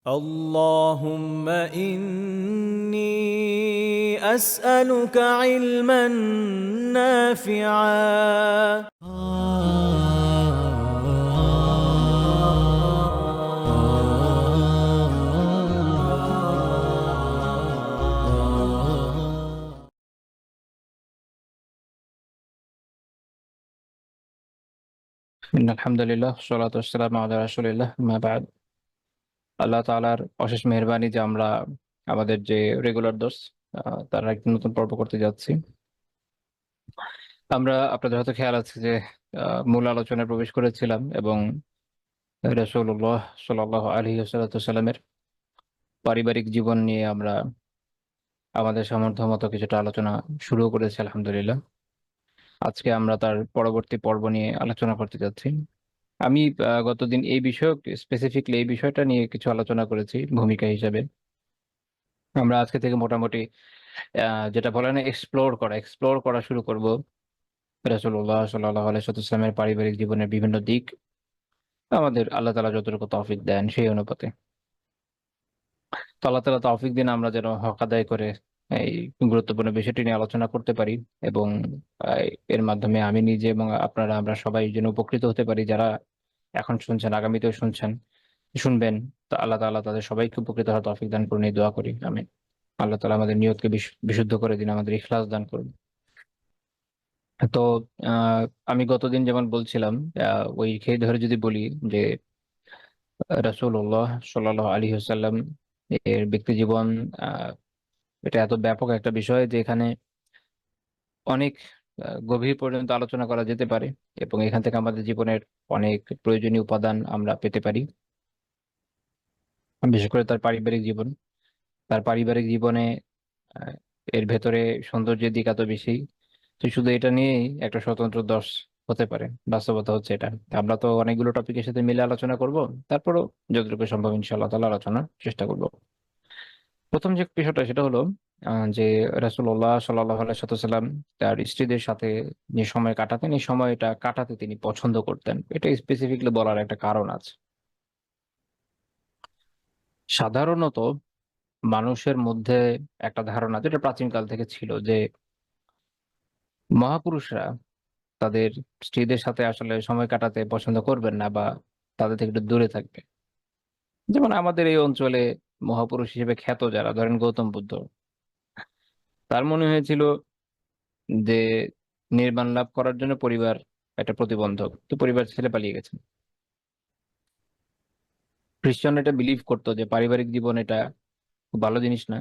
اللهم إني أسألك علما نافعا. আলহামদুলিল্লাহ সালাতু ওয়াসসালামু আলা রাসূলিল্লাহ আম্মা বা'দ। আল্লাহ তাআলার অশেষ মেহেরবানি যে আমরা আমাদের যে রেগুলার দর্স তার একটি নতুন পর্ব করতে যাচ্ছি। আমরা আপনাদের হয়তো খেয়াল আছে যে মূল আলোচনায় প্রবেশ করেছিলাম এবং রাসূলুল্লাহ সাল্লাল্লাহু আলাইহি ওয়াসাল্লামের পারিবারিক জীবন নিয়ে আমরা আমাদের সামর্থ্যমতো কিছুটা আলোচনা শুরুও করেছি আলহামদুলিল্লাহ। আজকে আমরা তার পরবর্তী পর্ব নিয়ে আলোচনা করতে যাচ্ছি। আমি গতদিন এই বিষয়ক স্পেসিফিকলি এই বিষয়টা নিয়ে কিছু আলোচনা করেছি ভূমিকা হিসেবে। আমরা আজকে থেকে মোটামুটি যেটা বলে না এক্সপ্লোর করা শুরু করব রাসূলুল্লাহ সাল্লাল্লাহু আলাইহি ওয়াসাল্লামের পারিবারিক জীবনের বিভিন্ন দিক আমাদের আল্লাহ তাআলা যতটুকু তৌফিক দেন সেই অনুপাতে। তো আল্লাহ তাআলা তৌফিক দিন আমরা যেন হক আদায় করে এই গুরুত্বপূর্ণ বিষয়টি নিয়ে আলোচনা করতে পারি এবং এর মাধ্যমে আমি নিজে এবং আপনারা আমরা সবাই যেন উপকৃত হতে পারি, যারা এখন শুনছেন আগামীতেও শুনবেন। তো আল্লাহ তাআলা তাদের সবাইকে উপকৃত হওয়ার তৌফিক দান করুন, এই দোয়া করি আমিন। আল্লাহ তাআলা আমাদের নিয়তকে বিশুদ্ধ করে দিন, আমাদের ইখলাস দান করুন। তো আহ, আমি গতদিন যেমন বলছিলাম, ওই খেয়ে ধরে যদি বলি যে রাসূলুল্লাহ সাল্লাল্লাহু আলাইহি ওয়াসাল্লাম এর ব্যক্তি জীবন, আহ, এটা এত ব্যাপক একটা বিষয় যে এখানে অনেক গভীর পর্যন্ত আলোচনা করা যেতে পারে এবং এখান থেকে আমাদের জীবনের অনেক প্রয়োজনীয় উপাদান আমরা পেতে পারি। বিশেষ করে তার পারিবারিক জীবনে আহ, এর ভেতরে সৌন্দর্যের দিক এত বেশি, তো শুধু এটা নিয়েই একটা স্বতন্ত্র দর্শ হতে পারে। বাস্তবতা হচ্ছে এটা। আমরা তো অনেকগুলো টপিকের সাথে মিলে আলোচনা করব, তারপরও যতটুকু সম্ভব ইনশাআল্লাহ তাআলা আলোচনার চেষ্টা করব। প্রথম যে বিষয়টা সেটা হলো যে রাসূলুল্লাহ সাল্লাল্লাহু আলাইহি ওয়াসাল্লাম তার স্ত্রীদের সাথে যে সময় কাটাতেন, এই সময়টা কাটাতে তিনি পছন্দ করতেন। এটা স্পেসিফিকলি বলার একটা কারণ আছে। সাধারণত মানুষের মধ্যে একটা ধারণা, যেটা প্রাচীনকাল থেকে ছিল, যে মহাপুরুষরা তাদের স্ত্রীদের সাথে আসলে সময় কাটাতে পছন্দ করবেন না বা তাদের থেকে একটু দূরে থাকবে। যেমন আমাদের এই অঞ্চলে মহাপুরুষ হিসেবে খ্যাত যারা, ধরেন গৌতম বুদ্ধ, তার মনে হয়েছিল যে নির্বাণ লাভ করার জন্য পরিবার একটা প্রতিবন্ধক, তো পরিবার ছেড়ে পালিয়ে গেছেন। খ্রিস্টান এটা বিলিভ করতো যে পারিবারিক জীবন এটা খুব ভালো জিনিস না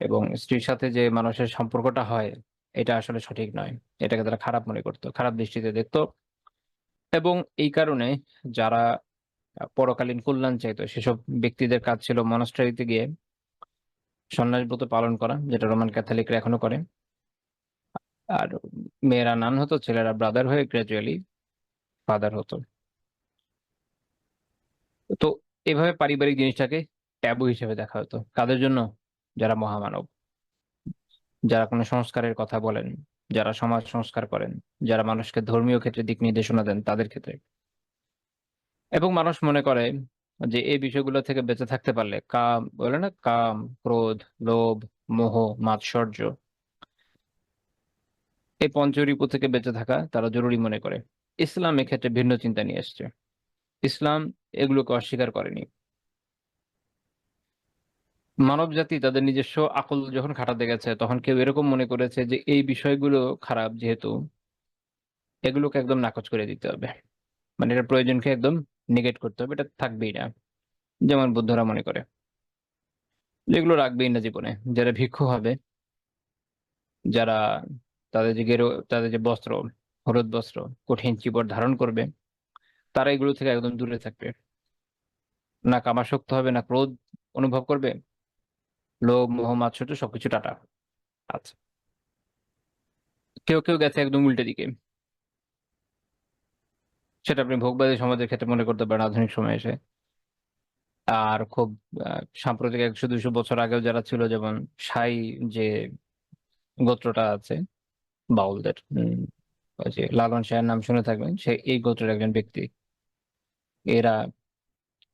এবং স্ত্রীর সাথে যে মানুষের সম্পর্কটা হয় এটা আসলে সঠিক নয়। এটাকে তারা খারাপ মনে করতো, খারাপ দৃষ্টিতে দেখতো। এবং এই কারণে যারা পরকালীন কল্যাণ চাইতো সেসব ব্যক্তিদের কাজ ছিল মনাস্ট্রারিতে গিয়ে সন্ন্যাস ব্রত পালন করা, যেটা রোমান ক্যাথলিকরা এখনো করে। আর মেয়েরা নান হতো, ছেলেরা ব্রাদার হয়ে গ্রাজুয়ালি ফাদার হতো। তো এভাবে পারিবারিক জিনিসটাকে ট্যাবু হিসেবে দেখা হতো কাদের জন্য? যারা মহামানব, যারা কোনো সংস্কারের কথা বলেন, যারা সমাজ সংস্কার করেন, যারা মানুষকে ধর্মীয় ক্ষেত্রে দিক নির্দেশনা দেন, তাদের ক্ষেত্রে। এবং মানুষ মনে করে যে এই বিষয়গুলো থেকে বেঁচে থাকতে পারলে, কাম বলে না, কাম, ক্রোধ, লোভ, মোহ, মাৎসর্য, এই পঞ্চরিপু থেকে বেঁচে থাকা তারা জরুরি মনে করে। ইসলাম এক্ষেত্রে ভিন্ন চিন্তা নিয়ে এসেছে। ইসলাম এগুলোকে অস্বীকার করেনি। মানব জাতি তাদের নিজস্ব আকল যখন খাটাতে গেছে, তখন কেউ এরকম মনে করেছে যে এই বিষয়গুলো খারাপ, যেহেতু এগুলোকে একদম নাকচ করে দিতে হবে, মানে এটা প্রয়োজনকে একদম নেগেট করতে হবে, এটা থাকবেই না। যেমন বুদ্ধরা মনে করে যেগুলো রাখবেই না জীবনে। যারা ভিক্ষু হবে, যারা তাদের যে বস্ত্র, হলুদ বস্ত্র, কঠিন চিবর ধারণ করবে, তারা এগুলো থেকে একদম দূরে থাকবে। না কামাসক্ত হবে, না ক্রোধ অনুভব করবে, লোভ মোহ মাৎসর্য সবকিছু টাটা। আচ্ছা, কেউ কেউ গেছে একদম উল্টো দিকে। সেটা আপনি ভোগবাদী সমাজের ক্ষেত্রে মনে করতে পারেন আধুনিক সময়ে এসে। আর খুব সাম্প্রতিক 100-200 বছর আগেও যারা ছিল, যেমন সাই যে গোত্রটা আছে বাউলদের, ওই যে লালন শাহের নাম শুনে থাকবেন, সে এই গোত্রের একজন ব্যক্তি। এরা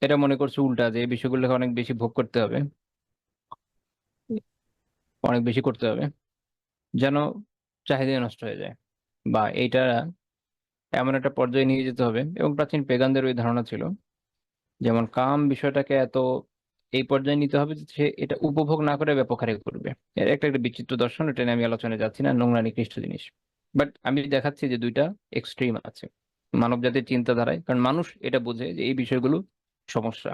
এটা মনে করছে উল্টা, যে এই বিষয়গুলোকে অনেক বেশি ভোগ করতে হবে, অনেক বেশি করতে হবে, যেন চাহিদা নষ্ট হয়ে যায়, বা এইটা এমন একটা পর্যায়ে নিয়ে যেতে হবে। এবং প্রাচীন পেগানদের ওই ধারণা ছিল, যেমন কাম বিষয়টাকে এত এই পর্যায়ে নিতে হবে যে সে এটা উপভোগ না করে ব্যাপক হারে করবে। এর একটা একটা বিচিত্র দর্শন, এটা নিয়ে আমি আলোচনায় যাচ্ছি না, নোংরা নিকৃষ্ট জিনিস। বাট আমি দেখাচ্ছি যে দুইটা এক্সট্রিম আছে মানব জাতির চিন্তাধারায়, কারণ মানুষ এটা বোঝে যে এই বিষয়গুলো সমস্যা,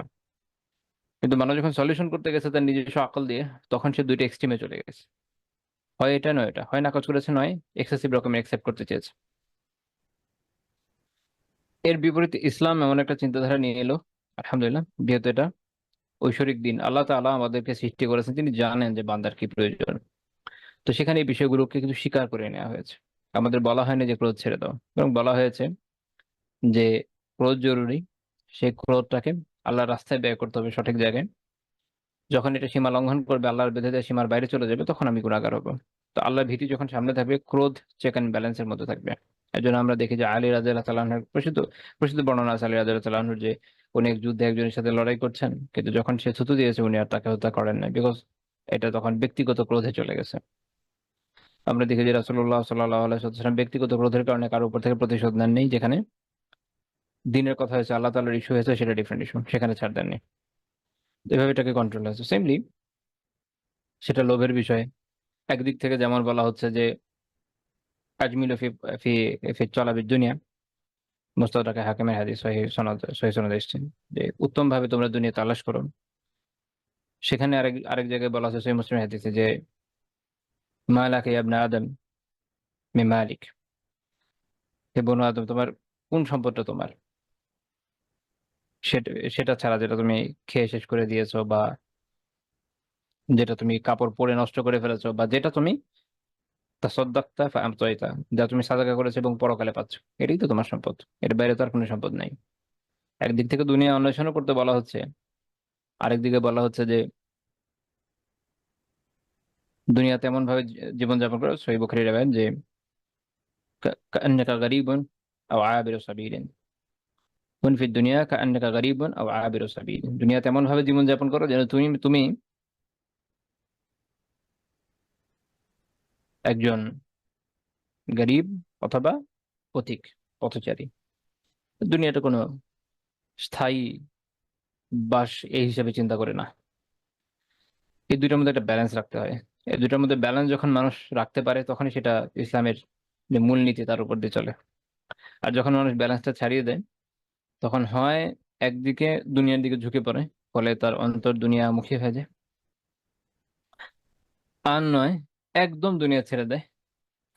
কিন্তু মানুষ যখন সলিউশন করতে গেছে তার নিজস্ব আকল দিয়ে, তখন সে দুইটা এক্সট্রিমে চলে গেছে। হয় এটা নয় এটা, হয় নাকচ করেছে, নয় এক্সেসিভ রকমের অ্যাকসেপ্ট করতে চেয়েছে। এর বিপরীতে ইসলাম এমন একটা চিন্তাধারা নিয়ে এলো, আলহামদুলিল্লাহ, যেহেতু এটা ঐশ্বরিক দিন, আল্লাহ তাআলা আমাদেরকে সৃষ্টি করেছেন, তিনি জানেন যে বান্দার কি প্রয়োজন। তো সেখানে এই বিষয়গুলোকে কিন্তু স্বীকার করে নেওয়া হয়েছে। আমাদের বলা হয়নি যে ক্রোধ ছেড়ে দাও, বরং বলা হয়েছে যে ক্রোধ জরুরি, সেই ক্রোধটাকে আল্লাহর রাস্তায় ব্যয় করতে হবে সঠিক জায়গায়। যখন এটা সীমা লঙ্ঘন করবে, আল্লাহর বেঁধে দেওয়া সীমার বাইরে চলে যাবে, তখন আমি গুনাহগার হবো। তো আল্লাহর ভীতি যখন সামনে থাকবে, ক্রোধ চেক অ্যান্ড ব্যালেন্সের মধ্যে থাকবে। এই জন্য আমরা দেখি যে আলী রাদিয়াল্লাহু তাআলা আনহুর প্রসিদ্ধ প্রসিদ্ধ বর্ণনা আছে, আলী রাদিয়াল্লাহু তাআলা আনহুর, যে উনি এক যুদ্ধে একজনের সাথে লড়াই করছেন, কিন্তু যখন সে থুতু দিয়েছে উনি আর তাকে হত্যা করেন নাই, বিকজ এটা তখন ব্যক্তিগত ক্রোধে চলে গেছে। আমরা দেখি যে রাসূলুল্লাহ সাল্লাল্লাহু আলাইহি ওয়াসাল্লাম ব্যক্তিগত ক্রোধের কারণে কারো উপর থেকে প্রতিশোধ নেন নেই, যেখানে দিনের কথা হয়েছে, আল্লাহ তাআলার ইস্যু হয়েছে, সেটা ডিফারেন্ট ইস্যু, সেখানে ছাড় দেননি। এভাবে এটাকে কন্ট্রোল হয়েছে। সেমলি সেটা লোভের বিষয়, একদিক থেকে যেমন বলা হচ্ছে যে আজমিলু ফি ফি ফি চলাবিদ দুনিয়া, মুস্তাদরাকে হাকিমের হাদিস, সহিহ সনদে এসেছে যে উত্তম ভাবে তোমরা দুনিয়া তালাশ করো। সেখানে আরেক আরেক জায়গায় বলা হচ্ছে সহিহ মুসলিম হাদিসে যে মালাকা ইয়া ইবনে আদম মিন মালিক, হে বনু আদম, তোমার কোন সম্পদটা তোমার, সেটা সেটা ছাড়া, যেটা তুমি খেয়ে শেষ করে দিয়েছো, বা যেটা তুমি কাপড় পরে নষ্ট করে ফেলেছো, বা যেটা তুমি তাসাদ্দাকতা ফাআমতাইতা, যা তুমি সাদাকা করেছো এবং পরকালে পাচ্ছ, এটাই তো তোমার সম্পদ। এর বাইরে তো আর কোনো সম্পদ নাই। একদিক থেকে দুনিয়া অন্বেষণও করতে বলা হচ্ছে, আরেকদিকে বলা হচ্ছে যে দুনিয়াতে এমন ভাবে জীবনযাপন করো, সহিহ বুখারীর রাওয়ায়াত, যে কান্নাকা গরীবুন আও আবিরু সাবিলিন, কুন ফিদ দুনিয়া কান্নাকা গরীবুন আও আবিরু সাবিল, দুনিয়াতে এমন ভাবে জীবনযাপন করো যেন তুমি তুমি একজন গরীব অথবা পথিক, পথচারী। দুনিয়াটা কোনো স্থায়ী বাস এই হিসাবে চিন্তা করে না। এই দুইটার মধ্যে একটা ব্যালেন্স রাখতে হয়। এই দুইটার মধ্যে ব্যালেন্স যখন মানুষ রাখতে পারে, তখনই সেটা ইসলামের যে মূলনীতি তার উপর দিয়ে চলে। আর যখন মানুষ ব্যালেন্সটা ছাড়িয়ে দেয়, তখন হয় একদিকে দুনিয়ার দিকে ঝুঁকে পড়ে, ফলে তার অন্তর দুনিয়া মুখী হয়ে যায়, আর নয় একদম দুনিয়া ছেড়ে দেয়,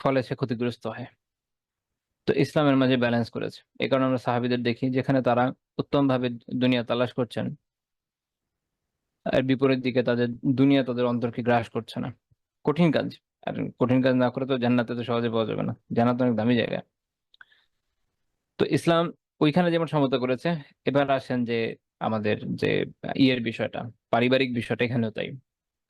ফলে সে ক্ষতিগ্রস্ত হয়। তো ইসলামের মাঝে ব্যালেন্স করেছে। এই কারণে আমরা সাহাবীদের দেখি যেখানে তারা উত্তম ভাবে দুনিয়া তালাশ করছেন, আর বিপরীত দিকে তাদের দুনিয়া তাদের অন্তরকে গ্রাস করছে না। কঠিন কাজ। আর কঠিন কাজ না করে তো জান্নাতে তো সহজে পাওয়া যাবে না, জান্নাত অনেক দামি জায়গা। তো ইসলাম ওইখানে যেমন সমতা করেছে, এবার আসেন যে আমাদের যে ইয়ের বিষয়টা, পারিবারিক বিষয়টা, এখানেও তাই।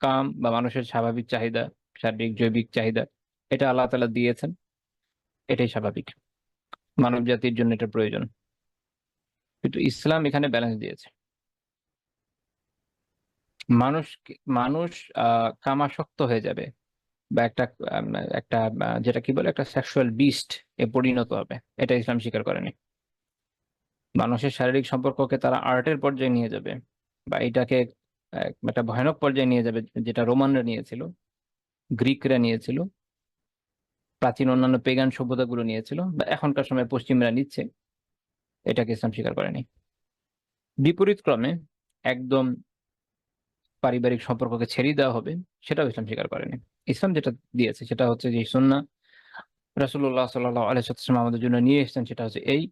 কাম বা মানুষের স্বাভাবিক চাহিদা, শারীরিক জৈবিক চাহিদা, এটা আল্লাহ তাআলা দিয়েছেন, এটাই স্বাভাবিক, মানব জাতির জন্য এটা প্রয়োজন। কিন্তু ইসলাম এখানে ব্যালেন্স দিয়েছে। মানুষ মানুষ কামাসক্ত হয়ে যাবে, বা একটা আম, একটা যেটা কি বলে, একটা সেক্সুয়াল বিস্ট এ পরিণত হবে, এটা ইসলাম স্বীকার করেনি। মানুষের শারীরিক সম্পর্ককে তারা আর্টের পর্যায়ে নিয়ে যাবে, বা এটাকে একটা ভয়ানক পর্যায়ে নিয়ে যাবে, যেটা রোমানরা নিয়েছিল, গ্রিকরা নিয়েছিল, প্রাচীন অন্যান্য পেগান সভ্যতাগুলো নিয়েছিল, বা এখনকার সময় পশ্চিমরা নিচ্ছে, এটাকে ইসলাম স্বীকার করেনি। বিপরীত ক্রমে একদম পারিবারিক সম্পর্ককে ছেড়ে দেওয়া হবে, সেটাও ইসলাম স্বীকার করেনি। ইসলাম যেটা দিয়েছে সেটা হচ্ছে যে সুন্নাহ রাসূলুল্লাহ সাল্লাল্লাহু আলাইহি ওয়াসাল্লাম আমাদের জন্য নিয়ে এসেছেন, সেটা হচ্ছে এই,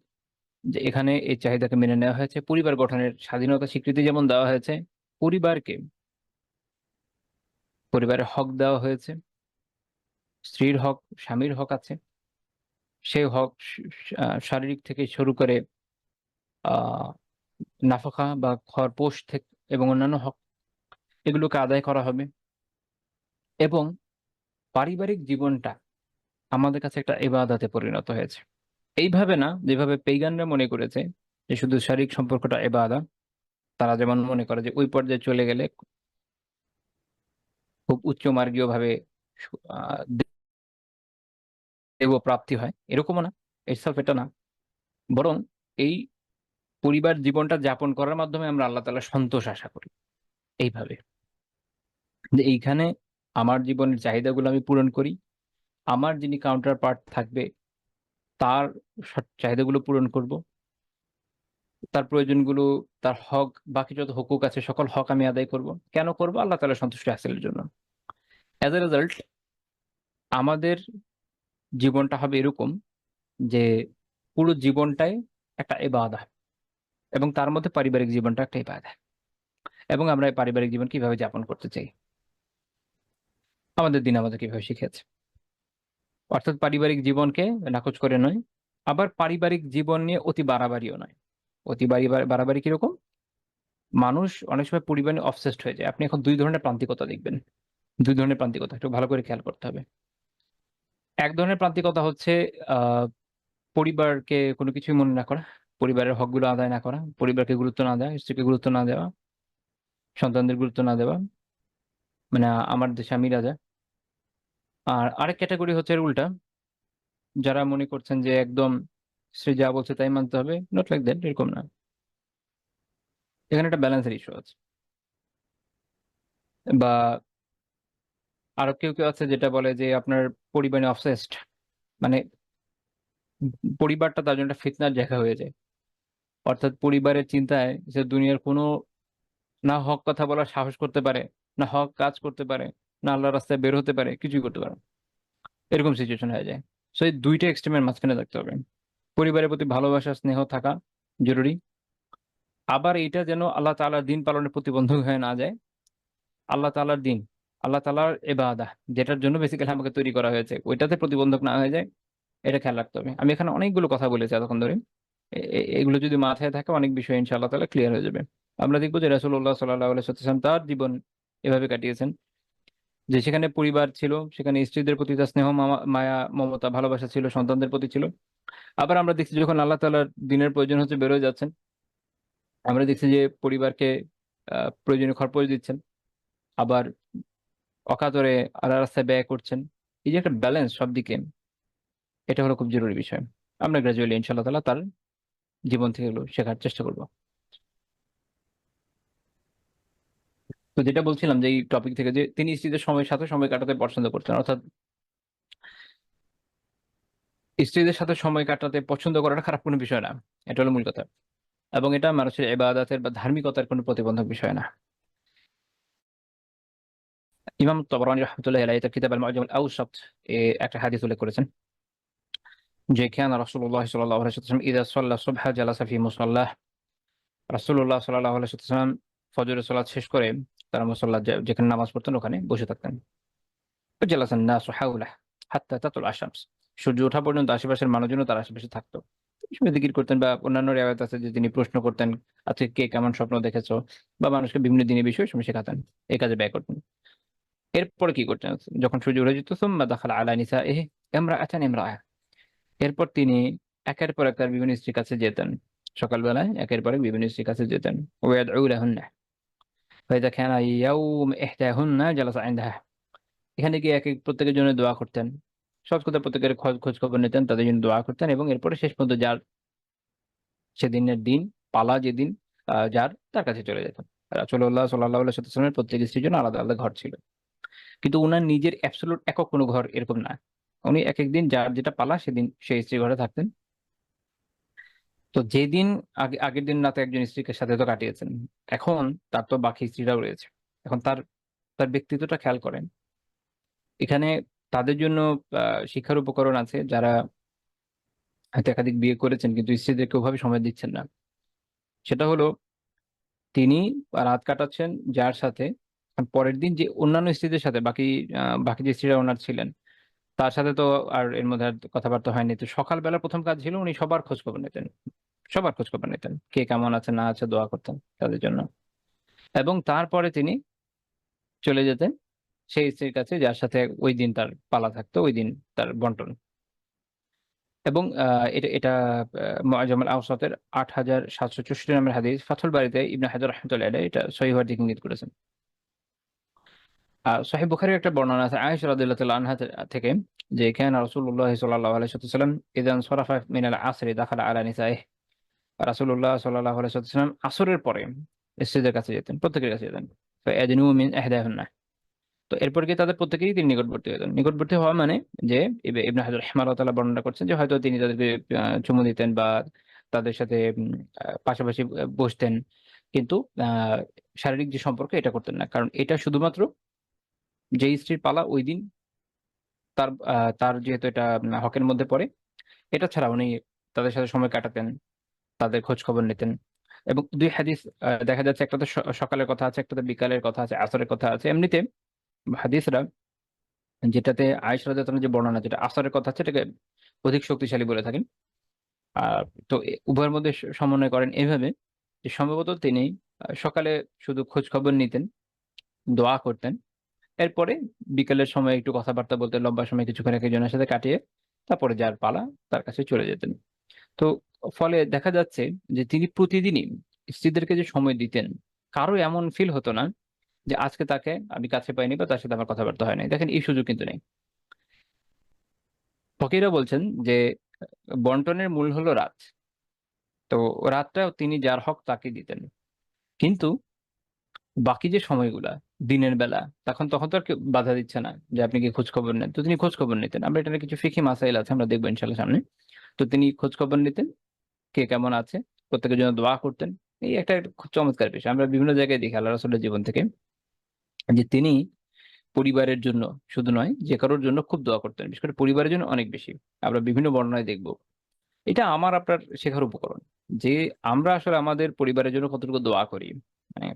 যে এখানে এই চাহিদাকে মেনে নেওয়া হয়েছে, পরিবার গঠনের স্বাধীনতা স্বীকৃতি যেমন দেওয়া হয়েছে, পরিবারকে পরিবারের হক দেওয়া হয়েছে, স্ত্রীর হক, স্বামীর হক আছে। সেই হক শারীরিক থেকে শুরু করে আহ নাফাকা বা খরপোশ থেকে এবং অন্যান্য হক, এগুলোকে আদায় করা হবে। এবং পারিবারিক জীবনটা আমাদের কাছে একটা ইবাদতে পরিণত হয়েছে, এইভাবে না যেভাবে পেগানরা মনে করেছে যে শুধু শারীরিক সম্পর্কটা ইবাদত, তারা যেমন মনে করে যে ওই পর্যায়ে চলে গেলে খুব উচ্চ মার্গীয় ভাবে দেব প্রাপ্তি হয়, এরকমও না, ইটসেলফ এটা না। বরং এই পরিবার জীবনটা যাপন করার মাধ্যমে আমরা আল্লাহ তাআলা সন্তোষ আশা করি এইভাবে, যে এইখানে আমার জীবনের চাহিদাগুলো আমি পূরণ করি, আমার যিনি কাউন্টার পার্ট থাকবে তার চাহিদাগুলো পূরণ করব, তার প্রয়োজনগুলো, তার হক, বাকি যত হুকুক আছে সকল হক আমি আদায় করব। কেন করব? আল্লাহ তাআলার সন্তুষ্টি হাসিলের জন্য। অ্যাজ এ রেজাল্ট আমাদের জীবনটা হবে এরকম যে পুরো জীবনটাই একটা ইবাদত, এবং তার মধ্যে পারিবারিক জীবনটা একটা ইবাদত। এবং আমরা এই পারিবারিক জীবন কিভাবে যাপন করতে চাই, আমাদের দিন আমাদের কিভাবে শিখেছে। অর্থাৎ পারিবারিক জীবনকে নাকচ করে নয়, আবার পারিবারিক জীবন নিয়ে অতি বাড়াবাড়িও নয়। অতি বাড়াবাড়ি কিরকম? মানুষ অনেক সময় পরিবার নিয়ে অবসেসড হয়ে যায়। আপনি এখন দুই ধরনের প্রান্তিকতা দেখবেন, দুই ধরনের প্রান্তিকতা একটু ভালো করে খেয়াল করতে হবে। এক ধরনের প্রান্তিকতা হচ্ছে আহ পরিবারকে কোনো কিছুই মনে না করা, পরিবারের হকগুলো আদায় না করা, পরিবারকে গুরুত্ব না দেওয়া, স্ত্রীকে গুরুত্ব না দেওয়া, সন্তানদের গুরুত্ব না দেওয়া, মানে আমার দেশে আমি রাজা। আর আরেক ক্যাটাগরি হচ্ছে এর উল্টা, যারা মনে করছেন যে একদম স্ত্রী যা বলছে তাই মানতে হবে। নট লাইক দ্যাট, এরকম না। এখানে একটা ব্যালেন্সের ইস্যু আছে। বা আরো কেউ কেউ আছে যেটা বলে যে আপনার পরিবারে অবসেসড, মানে পরিবারটা তার জন্য একটা ফিতনার জায়গা হয়ে যায়। অর্থাৎ পরিবারের চিন্তায় সে দুনিয়ার কোনো, না হক কথা বলার সাহস করতে পারে, না হক কাজ করতে পারে, না আল্লাহর রাস্তায় বের হতে পারে, কিছুই করতে পারে না। এরকম সিচুয়েশন হয়ে যায়। সো এই দুইটা এক্সট্রিমের মাঝখানে থাকতে হবে। পরিবারের প্রতি ভালোবাসা স্নেহ থাকা জরুরি, আবার এইটা যেন আল্লাহ তাআলার দিন পালনের প্রতিবন্ধক হয়ে না যায়। আল্লাহ তাআলার দিন, আল্লাহ তাআলার ইবাদত, যেটার জন্য বেসিক্যালি আমাকে তৈরি করা হয়েছে, ওইটাতে প্রতিবন্ধক না হয়ে যায়, এটা খেয়াল রাখতে হবে। আমি এখানে অনেকগুলো কথা বলেছি এতক্ষণ ধরে, এগুলো যদি মাথায় থাকে অনেক বিষয় ইনশাআল্লাহ তাআলা ক্লিয়ার হয়ে যাবে। আমরা দেখবো যে রাসূলুল্লাহ সাল্লাল্লাহু আলাইহি ওয়াসাল্লাম তার জীবন এভাবে কাটিয়েছেন, যে সেখানে পরিবার ছিল, সেখানে স্ত্রীদের প্রতি তার স্নেহ মায়া মমতা ভালোবাসা ছিল, সন্তানদের প্রতি ছিল। আবার আমরা দেখছি যখন আল্লাহ তাআলার দিনের প্রয়োজন হচ্ছে বেরোয় যাচ্ছেন, আমরা দেখছি যে পরিবারকে প্রয়োজনীয় খরচ দিচ্ছেন, আবার অকাতরে আল্লাহ রাস্তায় ব্যয় করছেন। এই যে একটা ব্যালেন্স সব দিকে, এটা হলো খুব জরুরি বিষয়। আমরা গ্রাজুয়ালি ইনশাআল্লাহ তাআলা তার জীবন থেকে এগুলো শেখার চেষ্টা করবো। তো যেটা বলছিলাম যে এই টপিক থেকে, যে তিনি স্ত্রীদের সময়ের সাথে সময় কাটাতে পছন্দ করতেন, অর্থাৎ স্ত্রীদের সাথে সময় কাটাতে পছন্দ করাটা খারাপ কোনো বিষয় না, এটা হলো মূল কথা। এবং এটা মানুষের ইবাদতের বা ধার্মিকতার কোনো প্রতিবন্ধক বিষয় না। ইমাম তাবরানী রাহমাতুল্লাহি আলাইহি তার কিতাব আল মুআজাম আল আওসাত একটা হাদিস উল্লেখ করেছেন, যে কান রাসূলুল্লাহ সাল্লাল্লাহু আলাইহি ওয়াসাল্লাম ইযা সাল্লা সুবহা জালাসা ফি মুসাল্লাহ। রাসূলুল্লাহ সাল্লাল্লাহু আলাইহি ওয়াসাল্লাম ফজরের সালাত শেষ করে তারা মুসাল্লা যেখানে নামাজ পড়তেন ওখানে বসে থাকতেন। জালাসান নাসু হাওলাহ হাত্তা তাতুল আশ-শামস। সূর্য ওঠা পর্যন্ত আশেপাশের মানুষজনও তার আশেপাশে থাকতো। এই সময় জিকির করতেন, বা অন্যান্য রিওয়ায়াত আছে যে তিনি প্রশ্ন করতেন, আজকে কে কেমন স্বপ্ন দেখেছো, বা মানুষকে বিভিন্ন দিনের বিষয়ে সময় শেখাতেন, এই কাজে ব্যয় করতেন। এরপরে কি করতেন? যখন সূর্য উঠে যেত সুম্মা দাখালা আলা নিসাইহি ইমরাআতান ইমরাআ, এরপর তিনি একের পর এক তার বিভিন্ন স্ত্রীর কাছে যেতেন। সকালবেলায় একের পর এক বিভিন্ন স্ত্রীর কাছে যেতেন। ওয়াদউ লাহুন্না ফাইদা কানা ইয়াউম ইহদাহুন্না জালাসা ইনদাহা, এখানে গিয়ে এক এক প্রত্যেকের জন্য দোয়া করতেন। সব কথা প্রত্যেকের খোঁজ খবর নিতেন, তাদের জন্য দোয়া করতেন, এবং এরপরে শেষ পর্যন্ত যার সেদিনের দিন পালা, যেদিন যার তার কাছে চলে যেতেন। রাসূলুল্লাহ সাল্লাল্লাহু আলাইহি ওয়াসাল্লামের প্রত্যেক স্ত্রীর জন্য আলাদা আলাদা ঘর ছিল, কিন্তু উনার নিজের অ্যাবসলিউট একক কোনো ঘর এরকম না। উনি এক এক দিন যার যেটা পালা সেদিন সেই স্ত্রী ঘরে থাকতেন। তো যেদিন আগের দিন রাতে একজন স্ত্রীকে সাথে তো কাটিয়েছেন, এখন তার তো বাকি স্ত্রীরাও রয়েছে। এখন তার তার ব্যক্তিত্বটা খেয়াল করেন। এখানে তাদের জন্য শিক্ষার উপকরণ আছে, যারা হয়তো একাধিক বিয়ে করেছেন কিন্তু স্ত্রীদেরকে ওভাবে সময় দিচ্ছেন না। সেটা হলো, তিনি রাত কাটাচ্ছেন যার সাথে, পরের দিন যে অন্যান্য স্ত্রীদের সাথে, বাকি যে স্ত্রীরা ওনার ছিলেন তার সাথে তো আর এর মধ্যে আর কথাবার্তা হয়নি। তো সকালবেলা প্রথম কাজ ছিল উনি সবার খোঁজ খবর নিতেন, সবার খোঁজ খবর নিতেন, কে কেমন আছে না আছে দোয়া করতেন তাদের জন্য। এবং তারপরে তিনি চলে যেতেন সেই স্ত্রীর কাছে যার সাথে ওই দিন তার পালা থাকতো, ওই দিন তার বন্টন। এবং এটা এটা মুআজাম আল আওসাতের 8764 নম্বর হাদিস। ফাথুল বারীতে ইবনে হাজার রাহমাতুল্লাহি আলাইহি এটা সহিহ হওয়ার দিকে ইঙ্গিত করেছেন। সহিহ বুখারীর একটা বর্ণনা আছে আয়েশা রাদিয়াল্লাহু তাআলা আনহা থেকে যে কানা রাসূলুল্লাহ সাল্লাল্লাহু আলাইহি ওয়াসাল্লাম ইযা ইনসারাফা মিনাল আসরি দাখালা আলা নিসাইহি। রাসূলুল্লাহ সাল্লাল্লাহু আলাইহি ওয়াসাল্লাম আসরের পরে স্ত্রীদের কাছে যেতেন, প্রত্যেকের কাছে যেতেন। ফায়াদনু মিন ইহদাহুন্না, তো এরপর গিয়ে তাদের প্রত্যেকেই তিনি নিকটবর্তী হতেন। নিকটবর্তী হওয়া মানে যে ইবনে হাজার রাহিমাহুল্লাহ তাআলা বর্ণনা করছেন যে হয়তো তিনি তাদেরকে চুমু দিতেন বা তাদের সাথে পাশাপাশি বসতেন, কিন্তু শারীরিক যে সম্পর্ক এটা করতেন না, কারণ এটা শুধুমাত্র যে স্ত্রীর পালা ওই দিন তার তার যেহেতু এটা হকের মধ্যে পড়ে, এটা ছাড়া উনি তাদের সাথে সময় কাটাতেন, তাদের খোঁজ খবর নিতেন। এবং দুই হাদিস দেখা যাচ্ছে, একটাতে সকালের কথা আছে, একটাতে বিকালের কথা আছে, আসরের কথা আছে। এমনিতে হাদিসরা যেটাতে আয়েশা রাদিয়াল্লাহু তাআলা যে বর্ণনা, যেটা আসরের কথা আছে, এটাকে অধিক শক্তিশালী বলে থাকেন। আর তো উভয়ের মধ্যে সমন্বয় করেন এভাবে যে সম্ভবত তিনি সকালে শুধু খোঁজ খবর নিতেন, দোয়া করতেন, এরপরে বিকেলের সময় একটু কথাবার্তা বলতেন, লম্বা সময় কিছুক্ষণ একজনের সাথে কাটিয়ে তারপরে যার পালা তার কাছে চলে যেতেন। তো ফলে দেখা যাচ্ছে যে তিনি প্রতিদিনই স্ত্রীদেরকে যে সময় দিতেন, কারো এমন ফিল হতো না যে আজকে তাকে আমি কাছে পাইনি বা তার সাথে আমার কথাবার্তা হয় নাই। দেখেন, এই সুযোগ কিন্তু নেই। ফকিরা বলছেন যে বন্টনের মূল হলো রাত। তো রাতটাও তিনি যার হক তাকে দিতেন, কিন্তু বাকি যে সময়গুলা দিনের বেলা, তখন তো আর কেউ বাধা দিচ্ছে না যে আপনি কি খোঁজ খবর নেন, তো তিনি খোঁজ খবর নিতেন। আমরা এটা নিয়ে কিছু ফিকহি মাসাইল আছে, আমরা দেখবো ইনশাল্লাহ সামনে। তো তিনি খোঁজ খবর নিতেন, কে কেমন আছে, প্রত্যেকের জন্য দোয়া করতেন। এই একটা খুব চমৎকার বিষয় আমরা বিভিন্ন জায়গায় দেখি আল্লাহ রাসূলের জীবন থেকে, যে তিনি পরিবারের জন্য শুধু নয়, যে কারোর জন্য খুব দোয়া করতেন, বিশেষ করে পরিবারের জন্য অনেক বেশি। আমরা বিভিন্ন বর্ণনায় দেখবো। এটা আমার আপনার শেখার উপকরণ, যে আমরা আসলে আমাদের পরিবারের জন্য কতটুকু দোয়া করি। মানে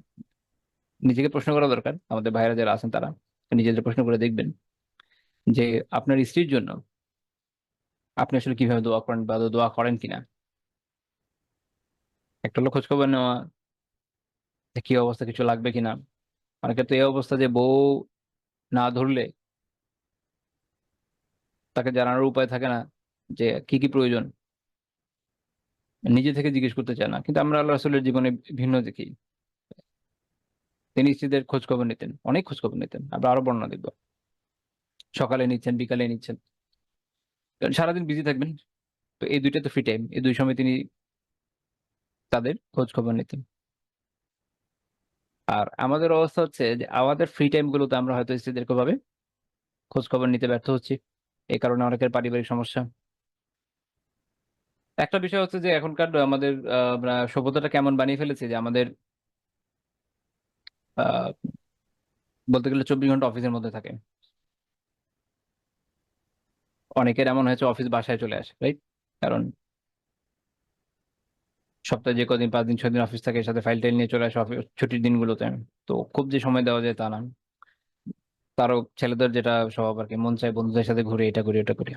নিজেকে প্রশ্ন করা দরকার, আমাদের ভাইয়েরা যারা আছেন তারা নিজেদের প্রশ্ন করে দেখবেন যে আপনার স্ত্রীর জন্য আপনি আসলে কিভাবে দোয়া করেন বা দোয়া করেন কিনা। একটা হলো খোঁজ খবর নেওয়া, যে কি অবস্থা, কিছু লাগবে কিনা। অনেকের তো এই অবস্থা যে বউ না ধরলে তাকে জানানোর উপায় থাকে না যে কি কি প্রয়োজন, নিজে থেকে জিজ্ঞেস করতে চায় না। কিন্তু আমরা আল্লাহ রাসূলের জীবনে ভিন্ন দেখি, তিনি স্ত্রীদের খোঁজ খবর নিতেন, অনেক খোঁজ খবর নিতেন। আমরা আরো বর্ণনা দেখবো, সকালে নিচ্ছেন, বিকালে নিচ্ছেন, কারণ সারাদিন বিজি থাকবেন। তো এই দুইটা তো ফ্রি টাইম, এই দুই সময় তিনি তাদের খোঁজ খবর নিতেন। আর আমাদের অবস্থা হচ্ছে যে আমাদের ফ্রি টাইম গুলোতে আমরা হয়তো স্ত্রীদেরকে ভাবে খোঁজ খবর নিতে ব্যর্থ হচ্ছি, এই কারণে অনেকের পারিবারিক সমস্যা। একটা বিষয় হচ্ছে যে এখনকার আমাদের আমরা সভ্যতাটা কেমন বানিয়ে ফেলেছি, যে আমাদের আহ বলতে গেলে 24 ঘন্টা অফিসের মধ্যে থাকে। অনেকের এমন হয়েছে অফিস বাসায় চলে আসে, রাইট? কারণ সপ্তাহে যে কদিন, 5 দিন 6 দিন অফিস থাকে, এর সাথে ফাইল টাইল নিয়ে চলে আসে অফিস ছুটির দিনগুলোতে। তো খুব যে সময় দেওয়া যায় তা না। তারও ছেলেদের যেটা স্বভাব আর কি, মন চায় বন্ধুদের সাথে ঘুরে, এটা করি ওটা করি,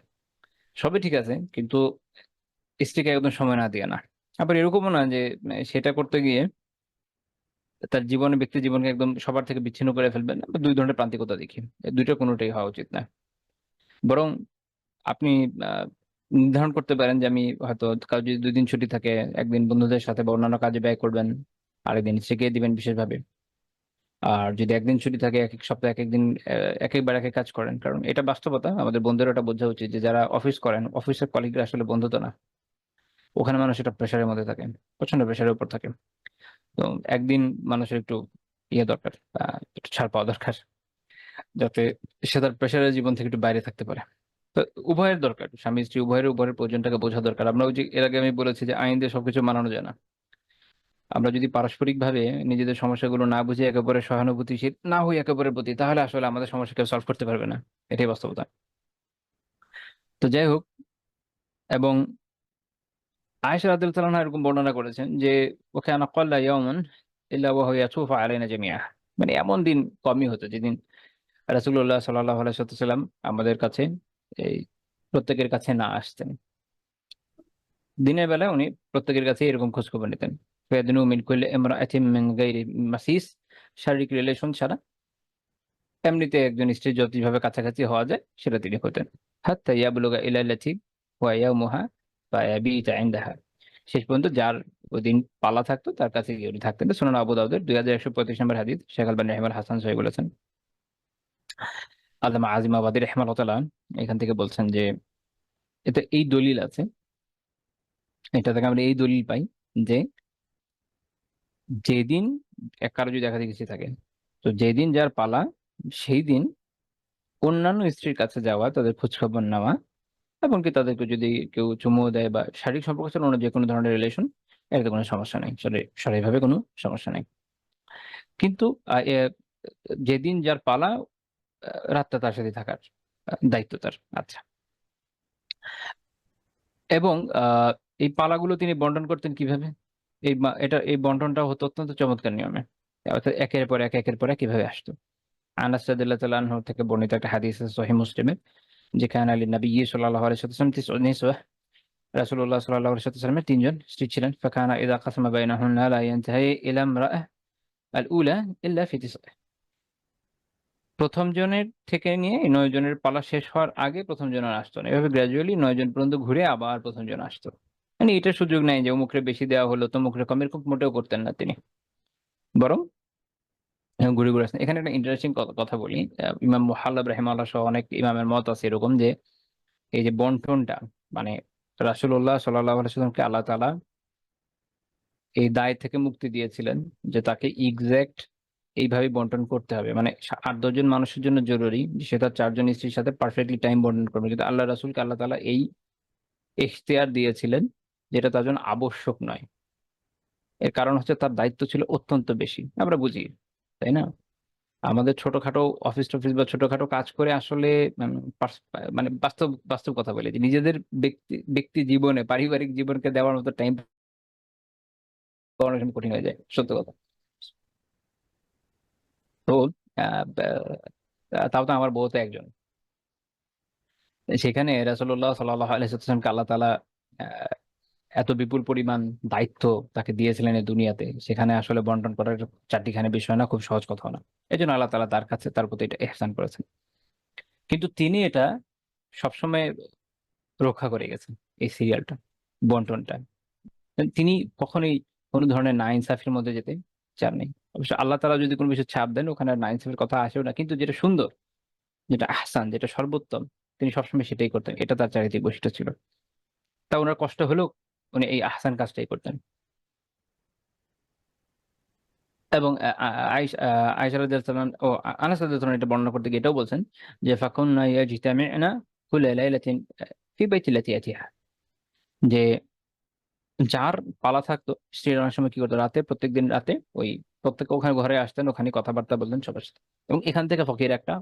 সবই ঠিক আছে, কিন্তু স্ত্রীকে একদম সময় না দিয়ে না। আবার এরকমও না যে সেটা করতে গিয়ে তার জীবনে, ব্যক্তি জীবনকে একদম সবার থেকে বিচ্ছিন্ন করে ফেলবেন। আমরা দুই ধরনের প্রান্তিকতা দেখি, এই দুইটা কোনোটাই হওয়া উচিত না। বরং আপনি আহ, নির্ধারণ করতে পারেন যে আমি হয়তো কারো যদি 2 দিন ছুটি থাকে, একদিন বন্ধুদের সাথে বা অন্যান্য কাজে ব্যয় করবেন, আরেকদিন স্ত্রীকে দিবেন বিশেষভাবে। আর যদি একদিন ছুটি থাকে, এক এক সপ্তাহে এক একদিন এক একবার এক এক কাজ করেন। কারণ এটা বাস্তবতা, আমাদের বন্ধুরা এটা বোঝা উচিত যে যারা অফিস করেন, অফিসের কলিগরা আসলে বন্ধু তো না। ওখানে মানুষ এটা প্রেশারের মধ্যে থাকে, প্রচন্ড প্রেশারের উপর থাকে। তো একদিন মানুষের একটু ইয়ে দরকার, একটু ছাড় পাওয়া দরকার, যাতে সে তার প্রেশারের জীবন থেকে একটু বাইরে থাকতে পারে। তো উভয়ের দরকার, স্বামী স্ত্রী উভয়ের প্রয়োজনটাকে বোঝা দরকার। আমরা ওই যে এর আগে আমি বলেছি যে আইন দিয়ে সবকিছু মানানো যায় না। আমরা যদি পারস্পরিক ভাবে নিজেদের সমস্যাগুলো না বুঝে একেবারে সহানুভূতিশীল না হই একেবারে প্রতি, তাহলে আসলে আমাদের সমস্যা কেউ সলভ করতে পারবে না। এটাই বাস্তবতা। তো যাই হোক, এবং আয়েশা রাদিয়াল্লাহু তাআলা আনহা এরকম বর্ণনা করেছেন যে ওকে আনা ক্বাল্লা ইয়াওমান ইল্লা ওয়া হুয়া ইয়াতুফু আলাইনা জামিআ। মানে এমন দিন কমই হতো যেদিন রাসূলুল্লাহ সাল্লাল্লাহু আলাইহি ওয়াসাল্লাম আমাদের কাছে এই প্রত্যেকের কাছে না আসতেন। দিনের বেলায় উনি প্রত্যেকের কাছে এরকম খোঁজ খবর নিতেন। ফায়াদনু মিন কুল্লি ইমরাআতিন মিন গায়রি মাসিস, শারীরিক রিলেশন ছাড়া এমনিতে একজন স্ত্রীর যতভাবে কাছাকাছি হওয়া যায় সেটা তিনি হতেন। হাত্তা ইয়াবলুগা ইলাল্লাতি ওয়া ইয়াউমুহা ফায়াবিতা ইনদাহা। শেষ পর্যন্ত যার ওই দিন পালা থাকতো তার কাছে গিয়ে উনি থাকতেন। সুনান আবু দাউদের 2135 নম্বর হাদিস, শেখ আলবানী রাহিমাহুল্লাহ হাসান সহিহ বলেছেন। আল্লামা আজিম আবাদি রাহিমাহুল্লাহ তাআলা এখান থেকে বলছেন যে এতে এই দলিল আছে, এটা থেকে আমরা এই দলিল পাই যে যেদিন কারো যদি একাধিক স্ত্রী থাকে, তো যেদিন যার পালা সেই দিন অন্যান্য স্ত্রীর কাছে যাওয়া, তাদের খোঁজখবর নেওয়া, এমনকি তাদেরকে যদি কেউ চুমু দেয় বা শারীরিক সম্পর্ক ছাড়া অন্য যে কোনো ধরনের রিলেশন, এতে কোনো সমস্যা নেই, শারীরিকভাবে কোনো সমস্যা নেই। কিন্তু যেদিন যার পালা, রাতটা তার সাথে থাকার দায়িত্ব তার। আচ্ছা। এবং এই পালাগুলো তিনি বন্টন করতেন কিভাবে? এই বন্টনটা হতো অত্যন্ত চমৎকার নিয়মে, অর্থাৎ একের পর এক একের পর এক কিভাবে আসতো। আনাস রাদিয়াল্লাহু তাআলা আনহু থেকে বর্ণিত একটা হাদিস আছে সহিহ মুসলিমে, যেখানে আলী নবী সাল্লাল্লাহু আলাইহি ওয়াসাল্লাম রাসূলুল্লাহ সাল্লাল্লাহু আলাইহি ওয়াসাল্লামের তিনজন স্ত্রী ছিলেন। ফাকানা ইযা কাসামা বাইনাহুন্না লা ইয়ানতাহি ইলা ইমরাআহ আল উলা ইল্লা ফি তিসআ। প্রথম জনের থেকে নিয়ে ৯ জনের পালা শেষ হওয়ার আগে প্রথম জন আর আসতো না। এভাবে গ্র্যাজুয়ালি ৯ জন পর্যন্ত ঘুরে আবার প্রথম জন আসতো। মানে এটার সুযোগ নাই যে অমুকরে বেশি দেওয়া হলো, তমুকরে কম, এরকম মোটেও করতেন না তিনি। বরং ঘুরে, ঘুরে আসতেন। এখানে একটা ইন্টারেস্টিং কথা বলি। ইমাম মুহাল্লাব রাহিমাহুল্লাহ সহ অনেক ইমামের মত আছে এরকম যে এই যে বন্টনটা, মানে রাসূলুল্লাহ সাল্লাল্লাহু আলাইহি ওয়াসাল্লামকে আল্লাহ তাআলা এই দায় থেকে মুক্তি দিয়েছিলেন যে তাকে এক্সাক্ট এইভাবে বন্টন করতে হবে। মানে ৮-১০ জন মানুষের জন্য জরুরি যে সে তার ৪ জন স্ত্রীর সাথে পারফেক্টলি টাইম বন্টন করবে, কিন্তু আল্লাহ রাসূলকে আল্লাহ তাআলা এই ইখতিয়ার দিয়েছিলেন যেটা তার জন্য আবশ্যক নয়। এর কারণ হচ্ছে তার দায়িত্ব ছিল অত্যন্ত বেশি। আমরা বুঝি, তাই না? আমাদের ছোটখাটো অফিস-টফিস বা ছোটখাটো কাজ করে আসলে উম পার্স মানে বাস্তব বাস্তব কথা বলি যে নিজেদের ব্যক্তি জীবনে, পারিবারিক জীবনকে দেওয়ার মতো টাইম পাওয়া অনেক সময় কঠিন হয়ে যায়। সত্য কথা। তো আ ব্যা তাও তো আমার বউ তো একজন। সেখানে রাসূলুল্লাহ সাল্লাল্লাহু আলাইহি ওয়াসাল্লামকে আল্লাহ তাআলা আ এত বিপুল পরিমাণ দায়িত্ব তাকে দিয়েছিলেন এই দুনিয়াতে। সেখানে আসলে বন্টন করার চাট্টিখানি বিষয় না, খুব সহজ কথাও না। এজন্য আল্লাহ তাআলা তার কাছে তার প্রতি এটা ইহসান করেছেন। কিন্তু তিনি এটা সবসময় রক্ষা করে গেছেন, এই সিরিয়ালটা, বন্টনটা। তিনি কখনোই কোন ধরনের নাইনসাফির মধ্যে যেতে চাননি। অবশ্য আল্লাহ তাআলা যদি কোন বিষয়ে ছাপ দেন ওখানে আর নাইনসাফির কথা আসেও না। কিন্তু যেটা সুন্দর, যেটা আহসান, যেটা সর্বোত্তম, তিনি সবসময় সেটাই করতেন। এটা তার চারিত্রিক বৈশিষ্ট্য ছিল। তা উনার কষ্ট হলেও উনি এই আহসান কাজটাই করতেন। এবং আ আ আইস আ আয়েশা রাদিয়াল্লাহু তাআলা ও আনাস রাদিয়াল্লাহু তাআলা এটা বর্ণনা করতে গিয়ে এটাও বলছেন যে, "ফাকুন্না ইয়াজতামি'না কুল্লা লাইলাতিন ফি বাইতি আল্লাতি ইয়াতিহা।" যে যার পালা থাকতো স্ত্রীরা অনেক সময় কি করতো, প্রত্যেকদিন রাতে ওই প্রত্যেকে ওখানে ঘরে আসতেন, ওখানে কথাবার্তা বলতেন সবার সাথে। এবং এখান থেকে ফকিহরা একটা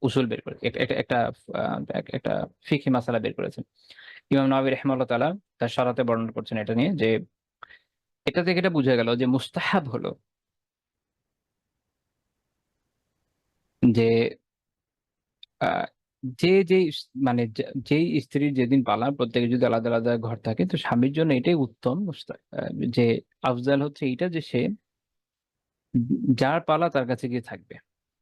উসুল বের করে একটা আ একটা ফিকহি মাসালা বের করেছেন। ইমাম নাওয়াবী রাহিমাহুল্লাহ তাআলা তার শরাতে বর্ণনা করছেন এটা নিয়ে যে, এটা থেকে এটা বুঝা গেল যে মুস্তাহাব হলো যে আ মানে যেই স্ত্রীর যেদিন পালা প্রত্যেকের যদি আলাদা, আলাদা ঘর থাকে, তো স্বামীর জন্য এটাই উত্তম যে আফজাল হচ্ছে এইটা যে সে যার পালা তার কাছে গিয়ে থাকবে।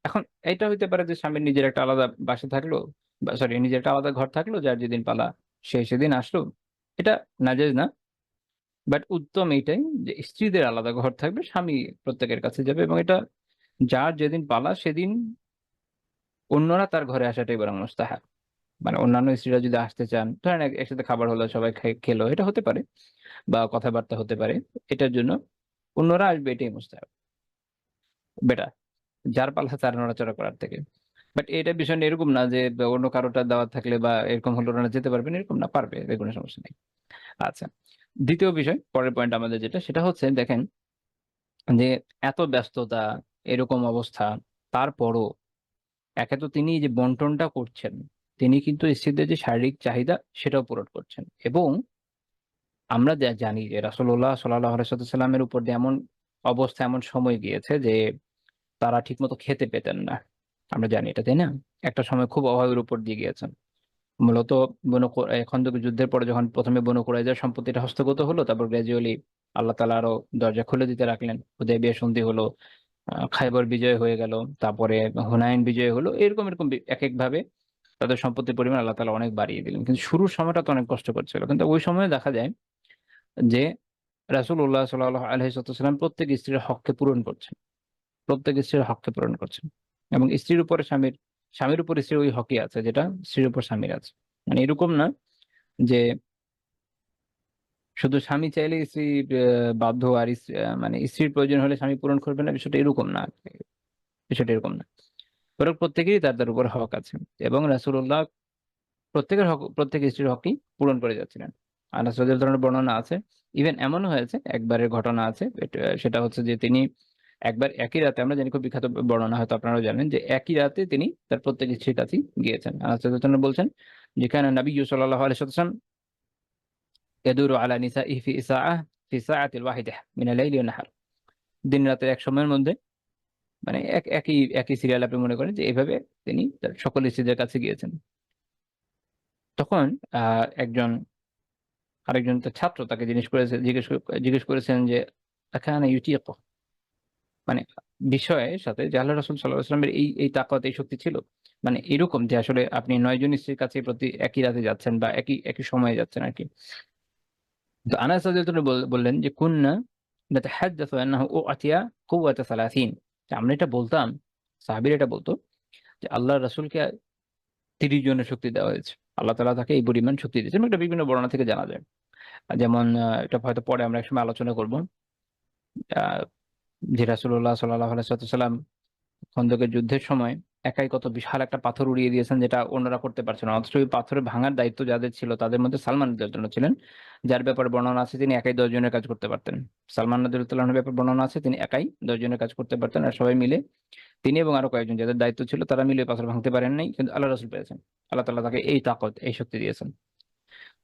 এখন এটা হইতে পারে যে স্বামীর নিজের একটা আলাদা বাসা থাকলো, বা সরি নিজের একটা আলাদা ঘর থাকলো, যার যেদিন পালা সে সেদিন আসলো। এটা নাজায়েজ না। বাট উত্তম এইটাই যে স্ত্রীদের আলাদা ঘর থাকবে, স্বামী প্রত্যেকের কাছে যাবে এবং এটা যার যেদিন পালা সেদিন অন্যরা তার ঘরে আসাটাই বরং মুস্তাহাব। মানে অন্যান্য স্ত্রীরা যদি আসতে চান, ধরেন একসাথে খাবার হলো, সবাই খেলো, এটা হতে পারে বা কথাবার্তা হতে পারে। এটার জন্য অন্যরা আসবে, এটাই মুস্তাহাব, বেটার। যার পালা তার নড়াচড়া করার থেকে। বাট এটা বিষয়টা এরকম না যে অন্য কারোটা দাওয়াত থাকলে বা এরকম হলে ওনারা যেতে পারবেন, এরকম না, পারবে, এর কোনো সমস্যা নেই। আচ্ছা। দ্বিতীয় বিষয়, পরের পয়েন্ট আমাদের যেটা, সেটা হচ্ছে দেখেন যে এত ব্যস্ততা, এরকম অবস্থা, তারপরও একে তো তিনি যে বন্টনটা করছেন, তিনি কিন্তু স্ত্রীদের যে শারীরিক চাহিদা সেটাও পূরণ করছেন। এবং আমরা জানি যে রাসূলুল্লাহ সাল্লাল্লাহু আলাইহি ওয়াসাল্লামের উপর দিয়ে এমন অবস্থা, এমন সময় গিয়েছে যে তারা ঠিকমতো খেতে পেতেন না। আমরা জানি এটা, তাই না? একটা সময় খুব অভাবের উপর দিয়ে গিয়েছেন। মূলত খন্দকের যুদ্ধের পরে যখন ১ম এ বনু কুরাইজার সম্পত্তিটা হস্তগত হলো, তারপর গ্র্যাজুয়ালি আল্লাহ তাআলা আরো দরজা খুলে দিতে রাখলেন। হুদায়বিয়া সন্ধি হলো, খায়বর বিজয় হয়ে গেল, তারপরে হুনাইন বিজয় হলো। এরকম একেকভাবে তাদের সম্পত্তির পরিমাণ আল্লাহ তাআলা অনেক বাড়িয়ে দিলেন। কিন্তু শুরুর সময়টা তো অনেক কষ্টকর ছিল। কিন্তু ওই সময়ে দেখা যায় যে রাসূলুল্লাহ সাল্লাল্লাহু আলাইহি ওয়াসাল্লাম প্রত্যেক স্ত্রীর হককে পূরণ করছেন। প্রত্যেক স্ত্রীর হককে পূরণ করছেন। এবং স্ত্রীর উপরে স্বামীর উপর স্ত্রীর ওই হকই আছে যেটা স্ত্রীর উপর স্বামীর আছে। মানে এরকম না যে শুধু স্বামী চাইলে স্ত্রী বাধ্য, আর মানে স্ত্রীর প্রয়োজন হলে স্বামী পূরণ করবে না, বিষয়টা এরকম না। বিষয়টা এরকম না। বরং প্রত্যেকেরই তার উপর হক আছে। এবং রাসূলুল্লাহ প্রত্যেক স্ত্রীর হকই পূরণ করে যাচ্ছিলেন। আনাস রাদিয়াল্লাহু আনহু বর্ণনা আছে, ইভেন এমনও হয়েছে, একবারের ঘটনা আছে, সেটা হচ্ছে যে তিনি একবার একই রাতে, আমরা জানি খুব বিখ্যাত বর্ণনা, হয়তো আপনারাও জানেন, যে একই রাতে তিনি তার প্রত্যেক স্ত্রীর কাছেই গিয়েছেন। আনাস রাদিয়াল্লাহু আনহু বলছেন যেখানে নবী সাল্লাল্লাহু আলাইহি ওয়াসাল্লাম ইয়াদুরু আলা নিসাইহি ফি সাআতিল ওয়াহিদাহ মিনাল লাইলি ওয়ান নাহার, দিন রাতের এক সময়ের মধ্যে, মানে একই সিরিয়াল আপনি মনে করেন যে এভাবে তিনি তার সকল স্ত্রীদের কাছে গিয়েছেন। তখন একজন আরেকজন তার ছাত্র তাকে জিজ্ঞেস করেছেন যে আকানা ইউতিকু, মানে বিষয়ের সাথে যে আল্লাহ রাসূল সাল্লাল্লাহু আলাইহি ওয়াসাল্লামের এই তাকওয়াত, এই শক্তি ছিল, মানে এরকম যে আসলে আপনি ৯ জন স্ত্রীর কাছে প্রতি একই রাতে যাচ্ছেন বা একই সময়ে যাচ্ছেন আরকি। তো আনাস রাদিয়াল্লাহু আনহু বললেন যে কুন্না নাতাহাদ্দাসু আন্নাহু উ'তিয়া কুওয়াতা ৩০, যে আমরা এটা বলতাম, সাহাবীরা এটা বলতো যে আল্লাহর রাসূলকে ৩০ জনের শক্তি দেওয়া হয়েছে। আল্লাহ তাআলা তাকে এই পরিমাণ শক্তি দিয়েছেন। এটা বিভিন্ন বর্ণনা থেকে জানা যায়। যেমন এটা হয়তো পরে আমরা একসময় আলোচনা করব। আ যে রাসূলুল্লাহ সাল্লাল্লাহু আলাইহি ওয়াসাল্লাম খন্দকের যুদ্ধের সময় একাই কত বিশাল একটা পাথর উড়িয়ে দিয়েছেন, যেটা অন্যরা করতে পারছে না। অথচ ওই পাথরের ভাঙার দায়িত্ব যাদের ছিল তাদের মধ্যে সালমান রাদিয়াল্লাহু আনহু ছিলেন, যার ব্যাপারে বর্ণনা আছে তিনি একাই ১০ জনের কাজ করতে পারতেন। সালমান রাদিয়াল্লাহু আনহুর ব্যাপারে বর্ণনা আছে তিনি একাই ১০ জনের কাজ করতে পারতেন, আর সবাই মিলে, তিনি এবং আরো কয়েকজন যাদের দায়িত্ব ছিল তারা মিলে পাথর ভাঙতে পারেন নাই, কিন্তু আল্লাহ রাসূল পেরেছেন। আল্লাহ তাআলা তাকে এই তাকত, এই শক্তি দিয়েছেন।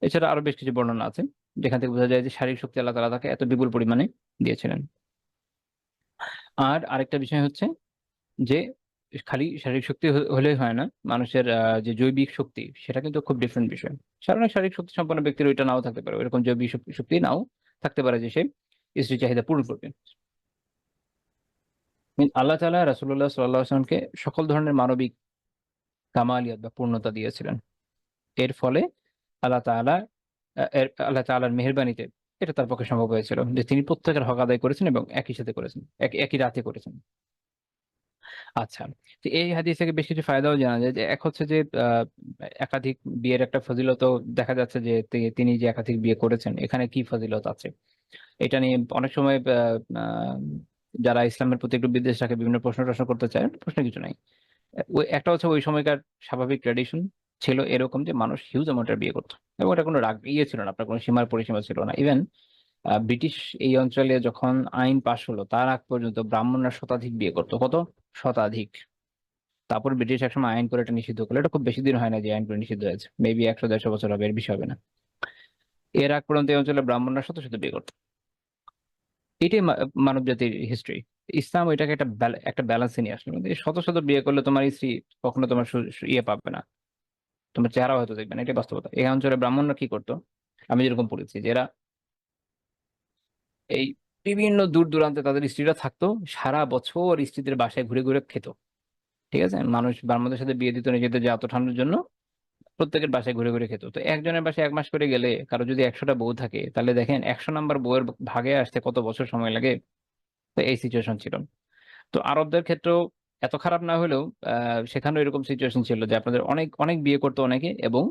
এছাড়া আরো বেশ কিছু বর্ণনা আছে যেখান থেকে বোঝা যায় যে শারীরিক শক্তি আল্লাহ তাআলা তাকে এত বিপুল পরিমাণে দিয়েছিলেন। আর আরেকটা বিষয় হচ্ছে যে খালি শারীরিক শক্তি হলেই হয় না, মানুষের যে জৈবিক শক্তি সেটা কিন্তু খুব ডিফারেন্ট বিষয়। শারীরিক শক্তি সম্পন্ন ব্যক্তির ওইটা নাও থাকতে পারে, এরকম জৈবিক শক্তি নাও থাকতে পারে যে সে স্ত্রীর চাহিদা পূরণ করবে। আল্লাহ তাআলা রাসূলুল্লাহ সাল্লাল্লাহু আলাইহি ওয়াসাল্লামকে সকল ধরনের মানবিক কামালিয়াত বা পূর্ণতা দিয়েছিলেন। এর ফলে আল্লাহ তাআলা আল্লাহ তাআলার মেহেরবানিতে এটা তার পক্ষে সম্ভব হয়েছিল যে তিনি প্রত্যেকের হক আদায় করেছেন এবং একই সাথে করেছেন, একই রাতে করেছেন। আচ্ছা। তো এই হাদিস থেকে বেশ কিছু ফায়দাও জানা যায়, যে এক হচ্ছে যে একাধিক বিয়ের একটা ফজিলতও দেখা যাচ্ছে, যে তিনি যে একাধিক বিয়ে করেছেন এখানে কি ফজিলত আছে। এটা নিয়ে অনেক সময় যারা ইসলামের প্রতি একটু বিদ্বেষ রাখে বিভিন্ন প্রশ্ন করতে চায়, প্রশ্ন কিছু নাই। ওই একটা হচ্ছে ওই সময়কার স্বাভাবিক ট্র্যাডিশন ছিল এরকম যে মানুষ হিউজ অ্যামাউন্টের বিয়ে করতো, এবং এটা কোনো ছিল না, আপনার কোনো সীমার পরিসীমা ছিল না। ইভেন ব্রিটিশ এই অঞ্চলে যখন আইন পাশ হলো তার আগ পর্যন্ত ব্রাহ্মণরা শতাধিক বিয়ে করতো। কত? শতাধিক। তারপর ব্রিটিশ একসময় আইন করে এটা নিষিদ্ধ করলো। এটা খুব বেশি দিন হয় না যে আইন করে নিষিদ্ধ হয়েছে, মেবি ১০০-১৫০ বছর হবে, এর বেশি হবে না। এর আগ পর্যন্ত এই অঞ্চলে ব্রাহ্মণরা শত শত বিয়ে করতো। এটাই মানব জাতির হিস্ট্রি। ইসলাম ওইটাকে একটা ব্যালেন্সে নিয়ে আসলো। কিন্তু এই শত শত বিয়ে করলে তোমার স্ত্রী কখনো তোমার ইয়ে পাবে না, তোমার চেহারা হয়তো দেখবে না, এটাই বাস্তবতা। এই অঞ্চলে ব্রাহ্মণরা কি করতো, আমি যেরকম পড়েছি, যে এরা এই বিভিন্ন দূর দূরান্তে তাদের স্ত্রীরা থাকতো, সারা বছর স্ত্রীদের বাসায় ঘুরে ঘুরে খেত। ঠিক আছে, মানুষ ব্রাহ্মণদের সাথে বিয়ে দিত নিজেদের যে আত্মঠান্ডার জন্য, প্রত্যেকের বাসায় ঘুরে ঘুরে খেত। তো একজনের বাসায় ১ মাস করে গেলে, কারো যদি ১০০টা বউ থাকে, তাহলে দেখেন ১০০ নাম্বার বউয়ের ভাগে আসতে কত বছর সময় লাগে। তো এই সিচুয়েশন ছিল। তো আরবদের ক্ষেত্রেও এত খারাপ না হলেও সেখানেও এরকম সিচুয়েশন ছিল যে আপনাদের অনেক অনেক বিয়ে করতো অনেকে, এবং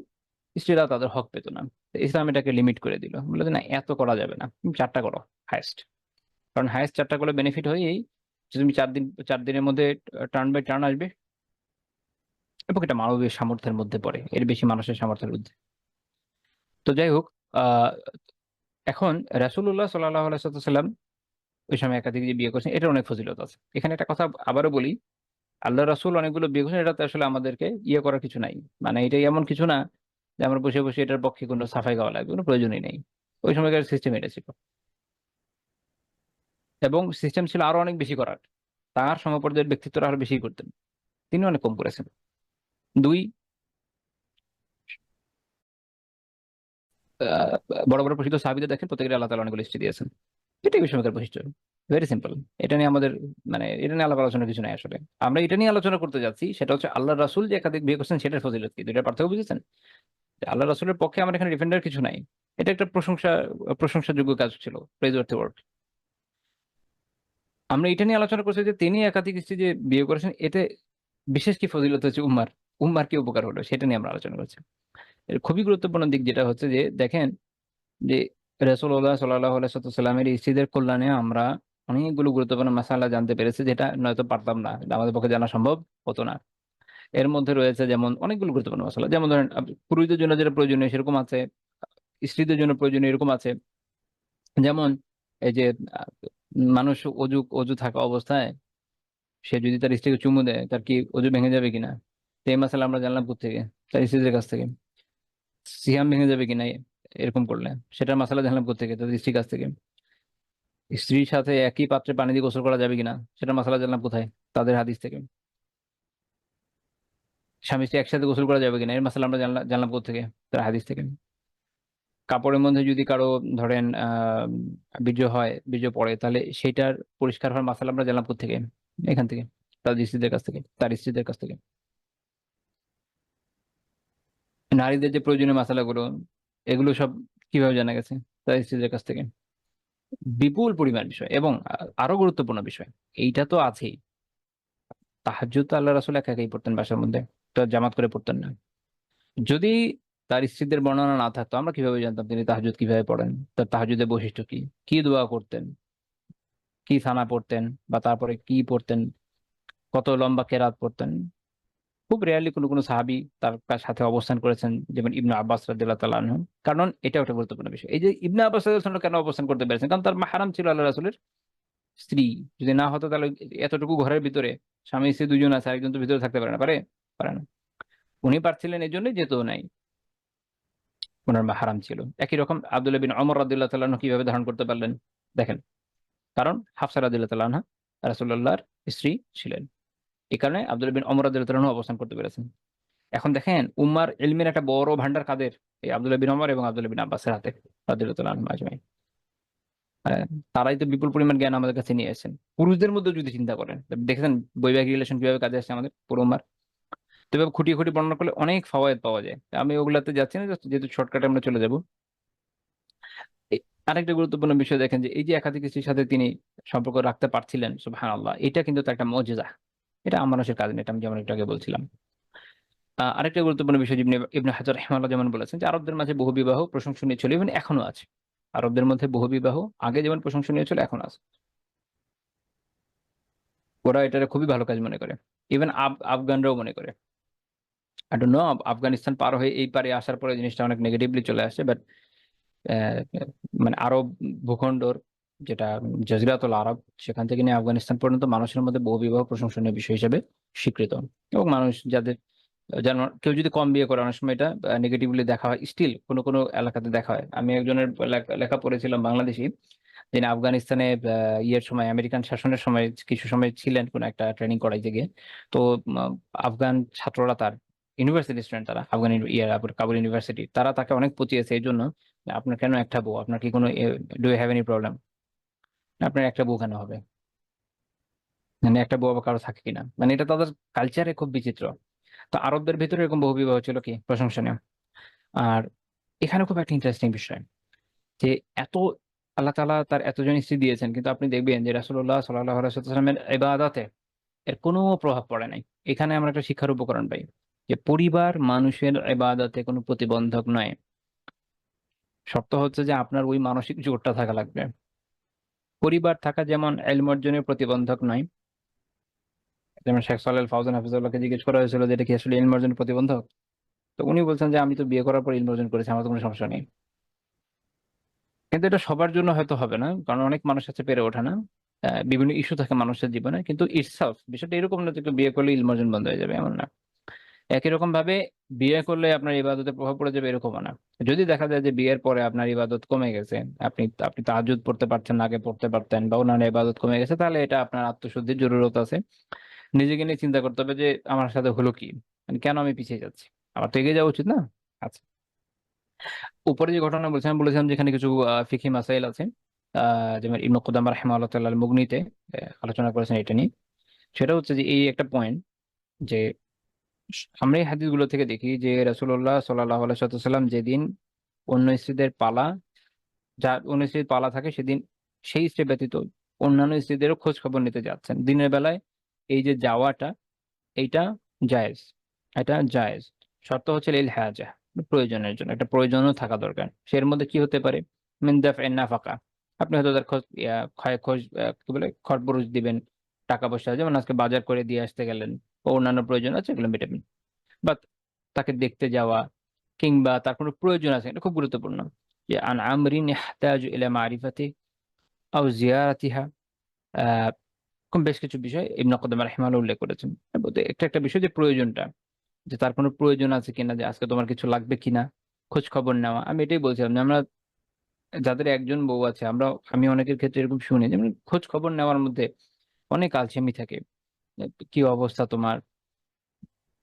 স্ত্রীরা তাদের হক পেত না। তো ইসলাম এটাকে লিমিট করে দিল, বলে যে না, এত করা যাবে না, তুমি ৪টা করো হায়েস্ট। কারণ হায়েস্ট ৪টা করলে বেনিফিট হয় এই যে তুমি ৪ দিনের মধ্যে টার্ন বাই টার্ন আসবে, এবং এটা মানবীয় সামর্থ্যের মধ্যে পড়ে, এর বেশি মানুষের সামর্থ্যের মধ্যে। তো যাই হোক, আহ এখন রাসূলুল্লাহ সাল্লাল্লাহু আলাইহি ওয়াসাল্লাম ওই সময় একাধিক যে বিয়ে করছেন, এটার অনেক ফজিলত আছে। এখানে একটা কথা আবারও বলি, আল্লাহ রাসূল অনেকগুলো বিয়ে করছেন, এটাতে আসলে আমাদেরকে ইয়ে করার কিছু নাই। মানে এটাই এমন কিছু না যে আমরা বসে বসে এটার পক্ষে কোনো সাফাই গাওয়া লাগবে, কোনো প্রয়োজনই নেই। ওই সময়কার সিস্টেম এটা ছিল, এবং সিস্টেম ছিল আরো অনেক বেশি করার। তার সমপর্যায়ের ব্যক্তিত্বরা আরো বেশি করতেন, তিনি অনেক কম করেছেন। ২, আহ বড় বড় প্রসিদ্ধ সাহাবীদের দেখেন প্রত্যেকের আল্লাহ তাআলা অনেকগুলো স্ত্রী দিয়েছেন। এটাই বিশ্বমাতার বৈশিষ্ট্য। Very simple. এটা নিয়ে আমাদের মানে এটা নিয়ে আলাপ আলোচনা কিছু নাই আসলে। আমরা এটা নিয়ে আলোচনা করতে যাচ্ছি, সেটা হচ্ছে আল্লাহ রাসূল যে একাধিক বিয়ে করছেন সেটার ফজিলত কি, দুইটার পার্থক্য বুঝেছেন? যে আল্লাহ রাসূলের পক্ষে আমার এখানে ডিফেন্ডার কিছু নাই। এটা একটা প্রশংসাযোগ্য কাজ ছিল, প্রেজওয়ার্থি ওয়ার্ক। আমরা এটা নিয়ে আলোচনা করছি যে তিনি একাধিক স্ত্রী যে বিয়ে করেছেন, এতে বিশেষ কি ফজিলত হচ্ছে উম্মার কি উপকার হলো, সেটা নিয়ে আমরা আলোচনা করছি। এর খুবই গুরুত্বপূর্ণ দিক যেটা হচ্ছে যে দেখেন যে রাসূলুল্লাহ সাল্লাল্লাহু আলাইহি ওয়াসাল্লামের স্ত্রীদের কল্যাণে আমরা অনেকগুলো গুরুত্বপূর্ণ মাসালা জানতে পেরেছি, যেটা নয়তো পারতাম না, এটা আমাদের পক্ষে জানা সম্ভব হতো না। এর মধ্যে রয়েছে যেমন অনেকগুলো গুরুত্বপূর্ণ মাসালা, যেমন ধরেন পুরুষদের জন্য যেটা প্রয়োজনীয় সেরকম আছে, স্ত্রীদের জন্য প্রয়োজনীয় এরকম আছে। যেমন এই যে আহ, মানুষ অজু অজু থাকা অবস্থায় সে যদি তার স্ত্রীকে চুমু দেয়, তার কি অজু ভেঙে যাবে কিনা, তো এই মাসালা আমরা জানলাম কোত্থেকে? তার স্ত্রীদের কাছ থেকে। সিয়াম ভেঙে যাবে কিনা এরকম করলে, সেটার মাসালা জানলাম কোত্থেকে? তাদের স্ত্রীর কাছ থেকে। স্ত্রীর সাথে একই পাত্রে পানি দিয়ে গোসল করা যাবে কিনা, সেটার মাসালা জানলাম কোথায়? তাদের হাদিস থেকে। স্বামী স্ত্রী একসাথে গোসল করা যাবে কিনা, এর মাসালা আমরা জানলাম কোত্থেকে? তার হাদিস থেকে। কাপড়ের মধ্যে যদি কারো ধরেন বীর্য হয়, বীর্য পড়ে, তাহলে সেটার পরিষ্কার হওয়ার মাসালা আমরা জানলাম কোত্থেকে? এখান থেকে, তাদের স্ত্রীদের কাছ থেকে, তার স্ত্রীদের কাছ থেকে। নারীদের যে প্রয়োজনীয় মাসালাগুলো, এগুলো সব কিভাবে জানা গেছে? তার স্ত্রীদের কাছ থেকে। বিপুল পরিমাণ বিষয়, এবং আরো গুরুত্বপূর্ণ বিষয় এইটা তো আছেই। তাহাজ্জুদ তো আল্লাহ রাসূল একা একাই পড়তেন বাসার মধ্যে, তো জামাত করে পড়তেন না। যদি তার স্ত্রীদের বর্ণনা না থাকতো, আমরা কিভাবে জানতাম তিনি তাহাজ্জুদ কিভাবে পড়েন, তার তাহাজ্জুদের বৈশিষ্ট্য কি, কি দোয়া করতেন, কি সানা পড়তেন, বা তারপরে কি পড়তেন, কত লম্বা কেরাত পড়তেন? খুব রেয়ারলি কোনো কোনো সাহাবী তার সাথে অবস্থান করেছেন, যেমন ইবনে আব্বাস রাদিয়াল্লাহু তাআলা আনহু। কারণ এটা একটা গুরুত্বপূর্ণ বিষয়, এই যে ইবনে আব্বাস রাদিয়াল্লাহু তাআলা কেন অবস্থান করতে পেরেছেন, কারণ তার মাহরাম ছিল আল্লাহ রাসূলের স্ত্রী। যদি না হতো তাহলে এতটুকু ঘরের ভিতরে স্বামী স্ত্রী দুজন আছে, আরেকজন তো ভিতরে থাকতে পারে না, পারে না। উনি পারছিলেন এই জন্যই, যেতেও নাই, ওনার মাহরাম ছিল। একই রকম আব্দুল্লাহ বিন ওমর রাদিয়াল্লাহু তাআলা আনহু কিভাবে ধারণ করতে পারলেন? দেখেন, কারণ হাফসা রাদিয়াল্লাহু তাআলা আনহা রাসূলুল্লাহর স্ত্রী ছিলেন। এই কারণে আব্দুল্লাহ বিন ওমর রাদিয়াল্লাহু তাআলা আনহু অবস্থান করতে পেরেছেন। এখন দেখেন উম্মার ইলমের একটা বড় ভান্ডার কাদের? এই আব্দুল্লাহ বিন ওমর এবং আব্দুল্লাহ বিন আব্বাসের হাতে, রাদিয়াল্লাহু তাআলা আনহুম আজমাইন। হ্যাঁ, তারাই তো বিপুল পরিমাণ জ্ঞান আমাদের কাছে নিয়ে এসেছেন। পুরুষদের মধ্যে যদি চিন্তা করেন, দেখেছেন বৈবাহিক রিলেশন কিভাবে কাজে আসছে আমাদের পুরো উম্মার। তো এভাবে খুঁটিয়ে খুঁটিয়ে বর্ণনা করলে অনেক ফাওয়ায়েদ পাওয়া যায়। আমি ওগুলাতে যাচ্ছি না, just যেহেতু শর্টকাটে আমরা চলে যাব। আরেকটা গুরুত্বপূর্ণ বিষয় দেখেন, যে এই যে একাধিক স্ত্রীর সাথে তিনি সম্পর্ক রাখতে পারছিলেন, সুবহানাল্লাহ, এটা কিন্তু তার একটা মুজিজা। এটা মানুষের কাজ না, এটা আমি যেমন একটু আগে বলছিলাম। আরেকটা গুরুত্বপূর্ণ বিষয়, ইবনে ইবনে হাজার রাহিমাহুল্লাহ যেমন বলেছেন, যে আরবদের মাঝে বহু বিবাহ প্রশংসনীয় ছিল, এবং এখনো আছে। আরবদের মধ্যে বহু বিবাহ আগে যেমন প্রশংসনীয় ছিল, এখন আছে। ওরা এটা খুবই ভালো কাজ মনে করে। ইভেন আফগানরাও মনে করে। আই ডোন্ট নো, আফগানিস্তান পার হয়ে এই পারে আসার পরে জিনিসটা অনেক নেগেটিভলি চলে আসছে, বাট মানে আরব ভূখণ্ডর, যেটা জাজিরাতুল আরব, সেখান থেকে নিয়ে আফগানিস্তান পর্যন্ত মানুষের মধ্যে বহু বিবাহ প্রশংসনীয় বিষয় হিসেবে স্বীকৃত। এবং মানুষ যাদের, যেন কেউ যদি কম বিয়ে করে, অনেক সময় এটা নেগেটিভলি দেখা হয়, স্টিল কোনো কোনো এলাকাতে দেখা হয়। আমি একজনের লেখা পড়েছিলাম, বাংলাদেশী, যিনি আফগানিস্তানে ইয়ের সময়, আমেরিকান শাসনের সময় কিছু সময় ছিলেন কোন একটা ট্রেনিং করাইতে গিয়ে। তো আফগান ছাত্ররা, তার ইউনিভার্সিটি স্টুডেন্ট, তারা আফগান কাবুল ইউনিভার্সিটি, তারা তাকে অনেক পচিয়েছে এই জন্য, আপনার কেন একটা বউ, আপনার কি কোনো do you have any problem, আপনার একটা বউ কেন হবে, মানে একটা বউ আবার কারো থাকে কিনা, মানে এটা তাদের কালচারে খুব বিচিত্র। তো আরবদের ভিতরে এরকম বহু বিবাহ ছিল কি প্রশংসনীয়। আর এখানে খুব একটা ইন্টারেস্টিং বিষয়, যে এত আল্লাহ তাআলা তার এতজন স্ত্রী দিয়েছেন, কিন্তু আপনি দেখবেন যে রাসূলুল্লাহ সাল্লাল্লাহু আলাইহি ওয়াসাল্লামের ইবাদতে এর কোনো প্রভাব পড়ে নাই। এখানে আমরা একটা শিক্ষার উপকরণ পাই, যে পরিবার মানুষের ইবাদতে কোনো প্রতিবন্ধক নয়। শর্ত হচ্ছে যে আপনার ওই মানসিক জোরটা থাকা লাগবে। পরিবার থাকা যেমন ইলম অর্জনের প্রতিবন্ধক নয়। যেমন শেখ সালেহ ফাউজান হাফিজাহুল্লাহকে জিজ্ঞেস করা হয়েছিল যে এটা কি আসলে ইলম অর্জনের প্রতিবন্ধক, তো উনি বলছেন যে আমি তো বিয়ে করার পর ইলম অর্জন করেছি, আমার তো কোনো সমস্যা নেই। কিন্তু এটা সবার জন্য হয়তো হবে না, কারণ অনেক মানুষ আছে পেরে ওঠে না। বিভিন্ন ইস্যু থাকে মানুষের জীবনে, কিন্তু ইটসেলফ বিষয়টা এরকম না যে কেউ বিয়ে করলে ইলম অর্জন বন্ধ হয়ে যাবে, এমন না। একই রকম ভাবে বিয়ে করলে আপনার ইবাদতে প্রভাব পড়ে যাবে, এরকমও না। যদি দেখা যায় যে বিয়ের পরে আপনার ইবাদত কমে গেছে, আপনি আপনি তাহাজ্জুদ পড়তে পারছেন না, আগে পড়তে পারতেন, বা অন্যান্য ইবাদত কমে গেছে, তাহলে এটা আপনার আত্মশুদ্ধির জরুরত আছে। নিজেকে নিয়ে চিন্তা করতে হবে যে আমার সাথে হলো কি, মানে কেন আমি পিছিয়ে যাচ্ছি, আমার তো এগিয়ে যাওয়া উচিত না। আচ্ছা, উপরে যে ঘটনা বলছিলাম যেখানে কিছু ফিকহি মাসাইল আছে। যেমন ইবনে কুদামা রাহিমাহুল্লাহ তাআলা মুগনিতে আলোচনা করেছেন এটা নিয়ে। সেটা হচ্ছে যে এই একটা পয়েন্ট যে আমরা এই হাদিসগুলো থেকে দেখি যে রাসূলুল্লাহ সাল্লাল্লাহু আলাইহি ওয়াসাল্লাম যেদিন অন্য স্ত্রীদের পালা, যার অন্য স্ত্রীর পালা থাকে সেদিন সেই স্ত্রী ব্যতীত অন্যান্য স্ত্রীদেরও খোঁজ খবর নিতে যাচ্ছেন দিনের বেলায়। এই যে যাওয়াটা, এইটা জায়েজ, এটা জায়েজ। শর্ত হচ্ছে লিল হাজা, প্রয়োজনের জন্য, একটা প্রয়োজনও থাকা দরকার। এর মধ্যে কি হতে পারে? মিন দাফ'ইন নাফাকা, আপনি হয়তো তার খোঁজ খোঁজ কি বলে খরচ দিবেন, টাকা পয়সা, যেমন আজকে বাজার করে দিয়ে আসতে গেলেন, ও অন্যান্য প্রয়োজন আছে এগুলো মেটাবেন। বাট তাকে দেখতে যাওয়া কিংবা তার কোনো প্রয়োজন আছে, এটা খুব গুরুত্বপূর্ণ। যে আন আমরিন ইহতাজু ইলা মারিফাতি আও জিয়ারাতিহা, আহ এরকম বেশ কিছু বিষয় ইবনে কুদামা রাহিমাহুল্লাহ উল্লেখ করেছেন। এর মধ্যে একটা একটা বিষয় যে প্রয়োজনটা, যে তার কোনো প্রয়োজন আছে কিনা, যে আজকে তোমার কিছু লাগবে কিনা, খোঁজ খবর নেওয়া। আমি এটাই বলছিলাম যে আমরা যাদের একজন বউ আছে, আমি অনেকের ক্ষেত্রে এরকম শুনি, যেমন খোঁজ খবর নেওয়ার মধ্যে অনেক আলসেমি থাকে। কি অবস্থা তোমার,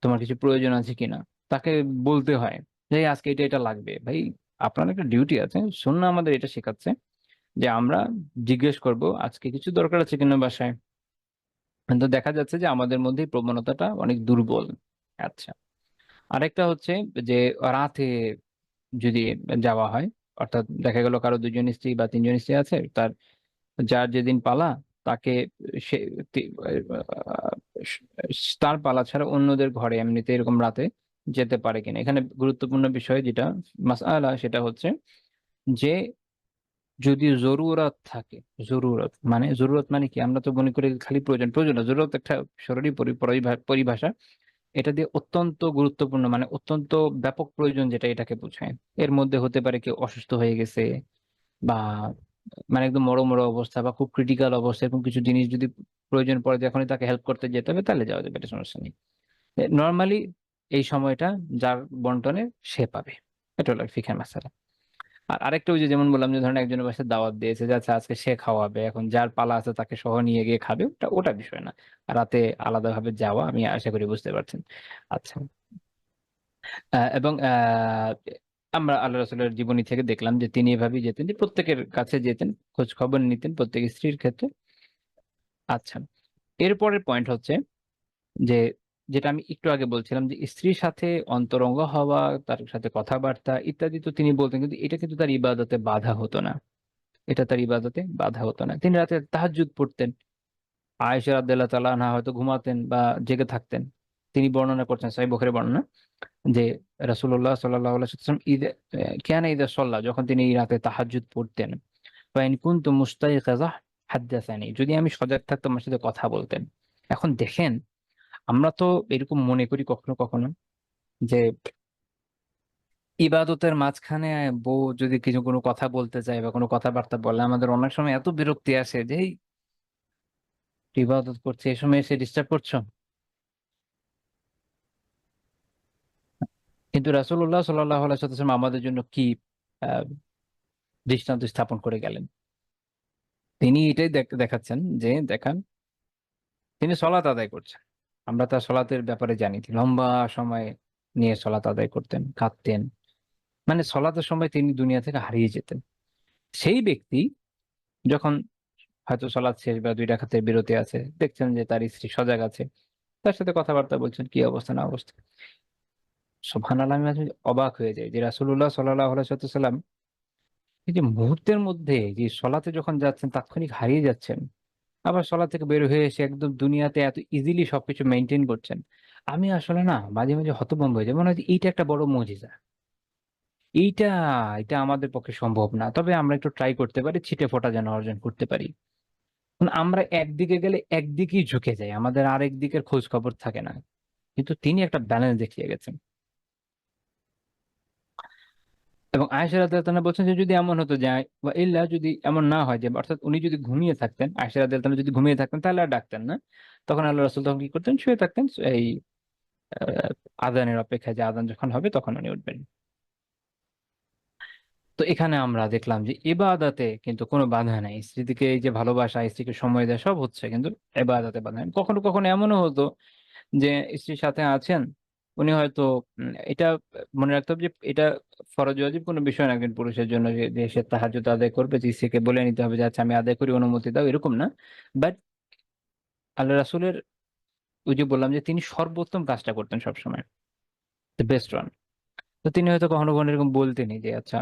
তোমার কিছু প্রয়োজন আছে কিনা, তাকে বলতে হয় যে "এই আজকে এটা এটা লাগবে"। ভাই, আপনার একটা ডিউটি আছে, সুন্নাহ আমাদের এটা শেখাচ্ছে যে আমরা জিজ্ঞেস করব আজকে কিছু দরকার আছে কিনা বাসায়। কিন্তু দেখা যাচ্ছে যে আমাদের মধ্যে এই প্রবণতাটা অনেক দুর্বল। আচ্ছা, আরেকটা হচ্ছে যে রাতে যদি যাওয়া হয়, অর্থাৎ দেখা গেল কারো দুজন স্ত্রী বা তিনজন স্ত্রী আছে, তার যার যেদিন পালা, তাকে সে আহ, তার পালা ছাড়া অন্যদের ঘরে এমনিতে এরকম রাতে যেতে পারে কিনা। এখানে গুরুত্বপূর্ণ বিষয় যেটা মাসআলা, সেটা হচ্ছে যে যদি জরুরত থাকে, জরুরত মানে কি, আমরা তো মনে করি খালি প্রয়োজন, প্রয়োজন না, জরুরত একটা সরলি পরিভাষা। এটা দিয়ে অত্যন্ত গুরুত্বপূর্ণ মানে অত্যন্ত ব্যাপক প্রয়োজন যেটা, এটাকে বোঝায়। এর মধ্যে হতে পারে কেউ অসুস্থ হয়ে গেছে, বা মানে একদম মরো অবস্থা বা খুব ক্রিটিক্যাল অবস্থা, এরকম কিছু জিনিস যদি প্রয়োজন পড়ে, যখনই তাকে হেল্প করতে যেতে হবে তাহলে যাওয়া যাবে, এটা সমস্যা নেই। নর্মালি এই সময়টা যার বন্টনে সে পাবে, এটা হলো ফিকহে মাসালা। আর আরেকটা ওই যে যেমন বললাম, যে ধরেন একজনের বাসায় দাওয়াত দিয়েছে, যে আচ্ছা আজকে সে খাওয়াবে, এখন যার পালা আছে তাকে সহ নিয়ে গিয়ে খাবে, ওটা ওটা বিষয় না। রাতে আলাদাভাবে যাওয়া, আমি আশা করি বুঝতে পারছেন। আচ্ছা, এবং আমরা আল্লাহ রাসূলের জীবনী থেকে দেখলাম যে তিনি এভাবেই যেতেন, যে প্রত্যেকের কাছে যেতেন, খোঁজ খবর নিতেন প্রত্যেক স্ত্রীর ক্ষেত্রে। আচ্ছা, এরপরের পয়েন্ট হচ্ছে যে যেটা আমি একটু আগে বলছিলাম, যে স্ত্রীর সাথে অন্তরঙ্গ হওয়া, তার সাথে কথাবার্তা ইত্যাদি তো তিনি বলতেন, কিন্তু এটা কিন্তু তার ইবাদতে বাধা হতো না। এটা তার ইবাদতে বাধা হতো না। তিনি রাতে তাহাজ্জুদ পড়তেন। আয়েশা রাদিয়াল্লাহু তাআলা আনহা হয়তো ঘুমাতেন বা জেগে থাকতেন। তিনি বর্ণনা করছেন, সহিহ বুখারী বর্ণনা, যে রাসূলুল্লাহ সাল্লাল্লাহু আলাইহি ওয়াসাল্লাম কানা ইযা সাল্লা, যখন তিনি এই রাতে তাহাজ্জুদ পড়তেন, ফা ইন কুনতু মুস্তাইকিযা হাদ্দাসানি, যদি আমি সজাগ থাকতাম আমার সাথে কথা বলতেন। এখন দেখেন, আমরা তো এরকম মনে করি কখনো কখনো যে ইবাদতের মাঝখানে বউ যদি কিছু কোনো কথা বলতে চায় বা কোনো কথাবার্তা বলে, আমাদের অনেক সময় এত বিরক্তি আসে যে এই ইবাদত করছে, এই সময় এসে ডিস্টার্ব করছো। কিন্তু রাসূলুল্লাহ সাল্লাল্লাহু আলাইহি ওয়াসাল্লাম আমাদের জন্য কি আহ, দৃষ্টান্ত স্থাপন করে গেলেন। তিনি এটাই দেখাচ্ছেন যে দেখান, তিনি সলাত আদায় করছেন। আমরা তার সলাতের ব্যাপারে জানি, তিনি লম্বা সময় নিয়ে সলাত আদায় করতেন, কাঁদতেন, মানে সলাতের সময় তিনি দুনিয়া থেকে হারিয়ে যেতেন। সেই ব্যক্তি যখন হয়তো সলাৎ শেষ বা দুই রাকাতের বিরতি আছে, দেখছেন যে তার স্ত্রী সজাগ আছে, তার সাথে কথাবার্তা বলছেন, কি অবস্থা না অবস্থা। সুবহানাল্লাহ, আমি আসলে অবাক হয়ে যাই যে রাসূলুল্লাহ সাল্লাল্লাহু আলাইহি ওয়াসাল্লাম এই যে মুহূর্তের মধ্যে যে সলাতে যখন যাচ্ছেন তাৎক্ষণিক হারিয়ে যাচ্ছেন, আবার সলাত থেকে বের হয়ে এসে একদম দুনিয়াতে এত ইজিলি সবকিছু মেনটেন করছেন। আমি আসলে না মাঝে মাঝে হতভম্ব হয়ে যাই, মনে হয় যে এইটা একটা বড় মুজিজা। এইটা এটা আমাদের পক্ষে সম্ভব না, তবে আমরা একটু ট্রাই করতে পারি, ছিটে ফোঁটা যেন অর্জন করতে পারি। আমরা একদিকে গেলে একদিকেই ঝুঁকে যাই, আমাদের আরেক দিকের খোঁজ খবর থাকে না। কিন্তু তিনি একটা ব্যালেন্স দেখিয়ে গেছেন। এবং আয়েশা রাদিয়াল্লাহু তাআলা বলছেন যে যদি এমন হতো যে বা ইল্লা, যদি এমন না হয়, যে অর্থাৎ উনি যদি ঘুমিয়ে থাকতেন, আয়েশা রাদিয়াল্লাহু তাআলা যদি ঘুমিয়ে থাকতেন তাহলে আর ডাকতেন না। তখন আল্লাহ রাসূল তখন কি করতেন, শুয়ে থাকতেন, এই আহ, আযানের অপেক্ষায়, যে আযান যখন হবে তখন উনি উঠবেন। তো এখানে আমরা দেখলাম যে ইবাদতে কিন্তু কোনো বাধা নাই, স্ত্রীকে এই যে ভালোবাসা, স্ত্রীকে সময় দেয়, সব হচ্ছে, কিন্তু ইবাদতে বাধা নেই। কখনো কখনো এমনও হতো যে স্ত্রীর সাথে আছেন, উনি হয়তো এটা মনে রাখতে হবে যে এটা ফরজ ওয়াজিব কোনো বিষয় না একজন পুরুষের জন্য যে সে তাহাজ্জুদ আদায় করবে, স্ত্রীকে বলে নিতে হবে যে আচ্ছা আমি আদায় করি, অনুমতি দাও, এরকম না। বাট আল্লাহ রাসূলের ওই যে বললাম যে তিনি সর্বোত্তম কাজটা করতেন সবসময়, দ্য বেস্ট ওয়ান। তো তিনি হয়তো কখনো কখনো এরকম বলতেনই যে আচ্ছা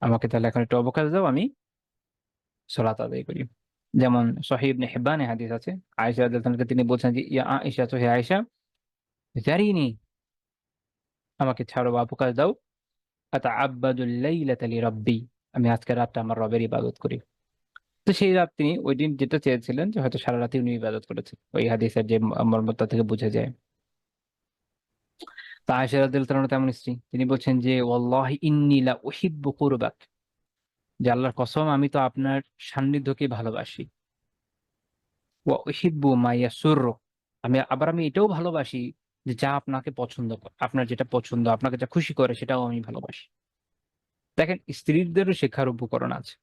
আমাকে তাহলে এখন একটু অবকাশ দাও, আমি সালাত আদায় করি। যেমন সহিহ ইবনে হিব্বানে হাদিস আছে, আয়েশা রাদিয়াল্লাহু আনহাকে তিনি বলছেন যে ইয়া আয়েশা, তো হে আয়েশা, যারিনি, আমাকে ছাড়ো বা অবকাশ দাও, আতাআব্বাদুল লাইলাতা লিরাব্বি, আমি আজকের রাতটা আমার রবের ইবাদত করি। তো সেই রাত তিনি ওই দিন যেটা চেয়েছিলেন যে হয়তো সারা রাতে উনি ইবাদত করেছেন, ওই হাদিসের যে মর্মতা থেকে বোঝা যায়। তা আয়েশা রাদিয়াল্লাহু আনহা তেমন স্ত্রী, তিনি বলছেন যে ওয়াল্লাহি ইন্নী লা উহিব্বু কুরবাক, যে আল্লাহর কসম আমি তো আপনার সান্নিধ্যকে ভালোবাসি। ওয়া উহিব্বু মা ইয়াসুররুক, আমি এটাও ভালোবাসি যে যা আপনাকে পছন্দ করে, আপনার যেটা পছন্দ, আপনাকে যা খুশি করে সেটাও আমি ভালোবাসি। দেখেন স্ত্রীদেরও শেখার উপকরণ আছে।